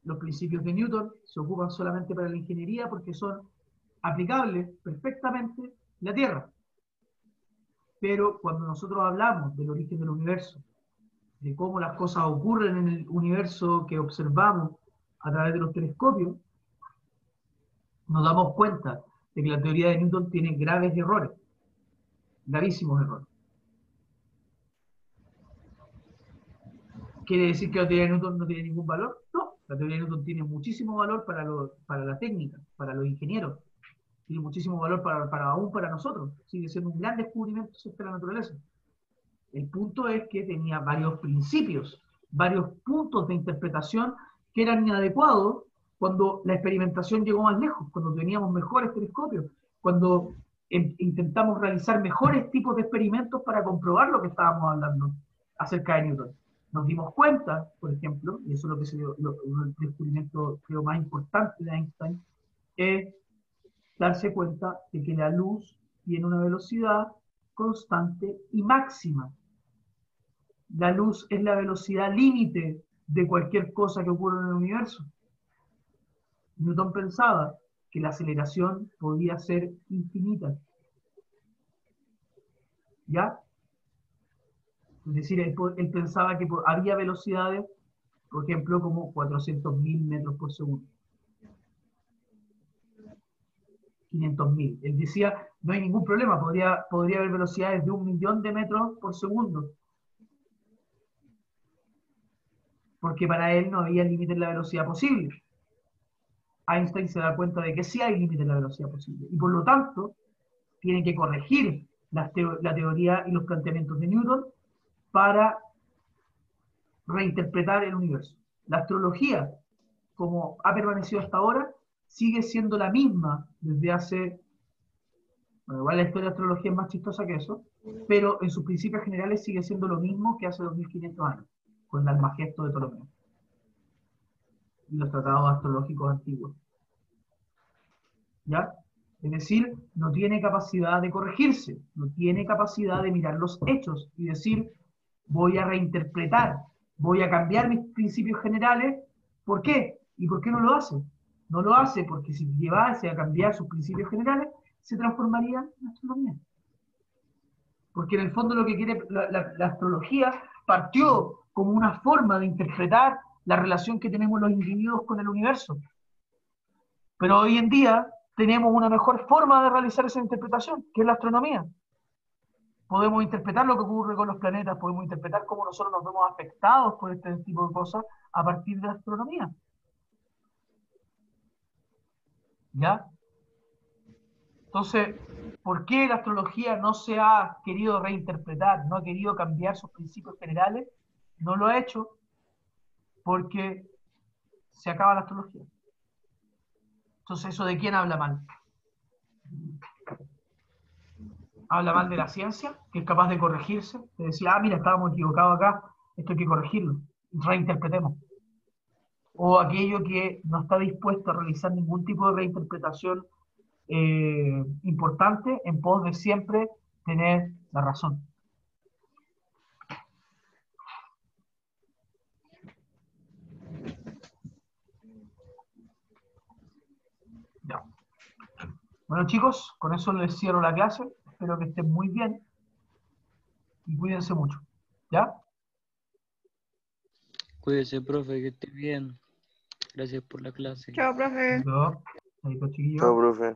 Los principios de Newton se ocupan solamente para la ingeniería porque son aplicables perfectamente en la Tierra. Pero cuando nosotros hablamos del origen del universo, de cómo las cosas ocurren en el universo que observamos a través de los telescopios, nos damos cuenta de que la teoría de Newton tiene graves errores, gravísimos errores. ¿Quiere decir que la teoría de Newton no tiene ningún valor? No, la teoría de Newton tiene muchísimo valor para la técnica, para los ingenieros, tiene muchísimo valor aún para nosotros, sigue siendo un gran descubrimiento sobre la naturaleza. El punto es que tenía varios principios, varios puntos de interpretación que eran inadecuados cuando la experimentación llegó más lejos, cuando teníamos mejores telescopios, cuando intentamos realizar mejores tipos de experimentos para comprobar lo que estábamos hablando acerca de Newton. Nos dimos cuenta, por ejemplo, y eso es lo que el descubrimiento creo más importante de Einstein, es darse cuenta de que la luz tiene una velocidad constante y máxima. La luz es la velocidad límite de cualquier cosa que ocurra en el universo. Newton pensaba que la aceleración podía ser infinita. ¿Ya? Es decir, él pensaba que había velocidades, por ejemplo, como 400.000 metros por segundo. 500.000. Él decía, no hay ningún problema, podría haber velocidades de 1.000.000 de metros por segundo. Porque para él no había límite en la velocidad posible. Einstein se da cuenta de que sí hay límite en la velocidad posible. Y por lo tanto, tiene que corregir la teoría y los planteamientos de Newton para reinterpretar el universo. La astrología, como ha permanecido hasta ahora, sigue siendo la misma desde hace Bueno, igual la historia de astrología es más chistosa que eso, pero en sus principios generales sigue siendo lo mismo que hace 2500 años, con el Almagesto de Ptolomeo y los tratados astrológicos antiguos. ¿Ya? Es decir, no tiene capacidad de corregirse, no tiene capacidad de mirar los hechos y decir, voy a reinterpretar, voy a cambiar mis principios generales. ¿Por qué? ¿Y por qué no lo hace? No lo hace porque si llevase a cambiar sus principios generales, se transformaría en astronomía. Porque en el fondo lo que quiere la astrología partió como una forma de interpretar la relación que tenemos los individuos con el universo. Pero hoy en día tenemos una mejor forma de realizar esa interpretación, que es la astronomía. Podemos interpretar lo que ocurre con los planetas, podemos interpretar cómo nosotros nos vemos afectados por este tipo de cosas a partir de la astronomía. ¿Ya? Entonces, ¿por qué la astrología no se ha querido reinterpretar, no ha querido cambiar sus principios generales? No lo ha hecho porque se acaba la astrología. Entonces, ¿eso de quién habla mal? Habla mal de la ciencia, que es capaz de corregirse, de decir, ah, mira, estábamos equivocados acá, esto hay que corregirlo, reinterpretemos. O aquello que no está dispuesto a realizar ningún tipo de reinterpretación importante en pos de siempre tener la razón. Ya. Bueno, chicos, con eso les cierro la clase. Espero que estén muy bien y cuídense mucho. ¿Ya? Cuídese, profe, que esté bien. Gracias por la clase. Chao, profe. Chaito, chiquillos. Chao, profe.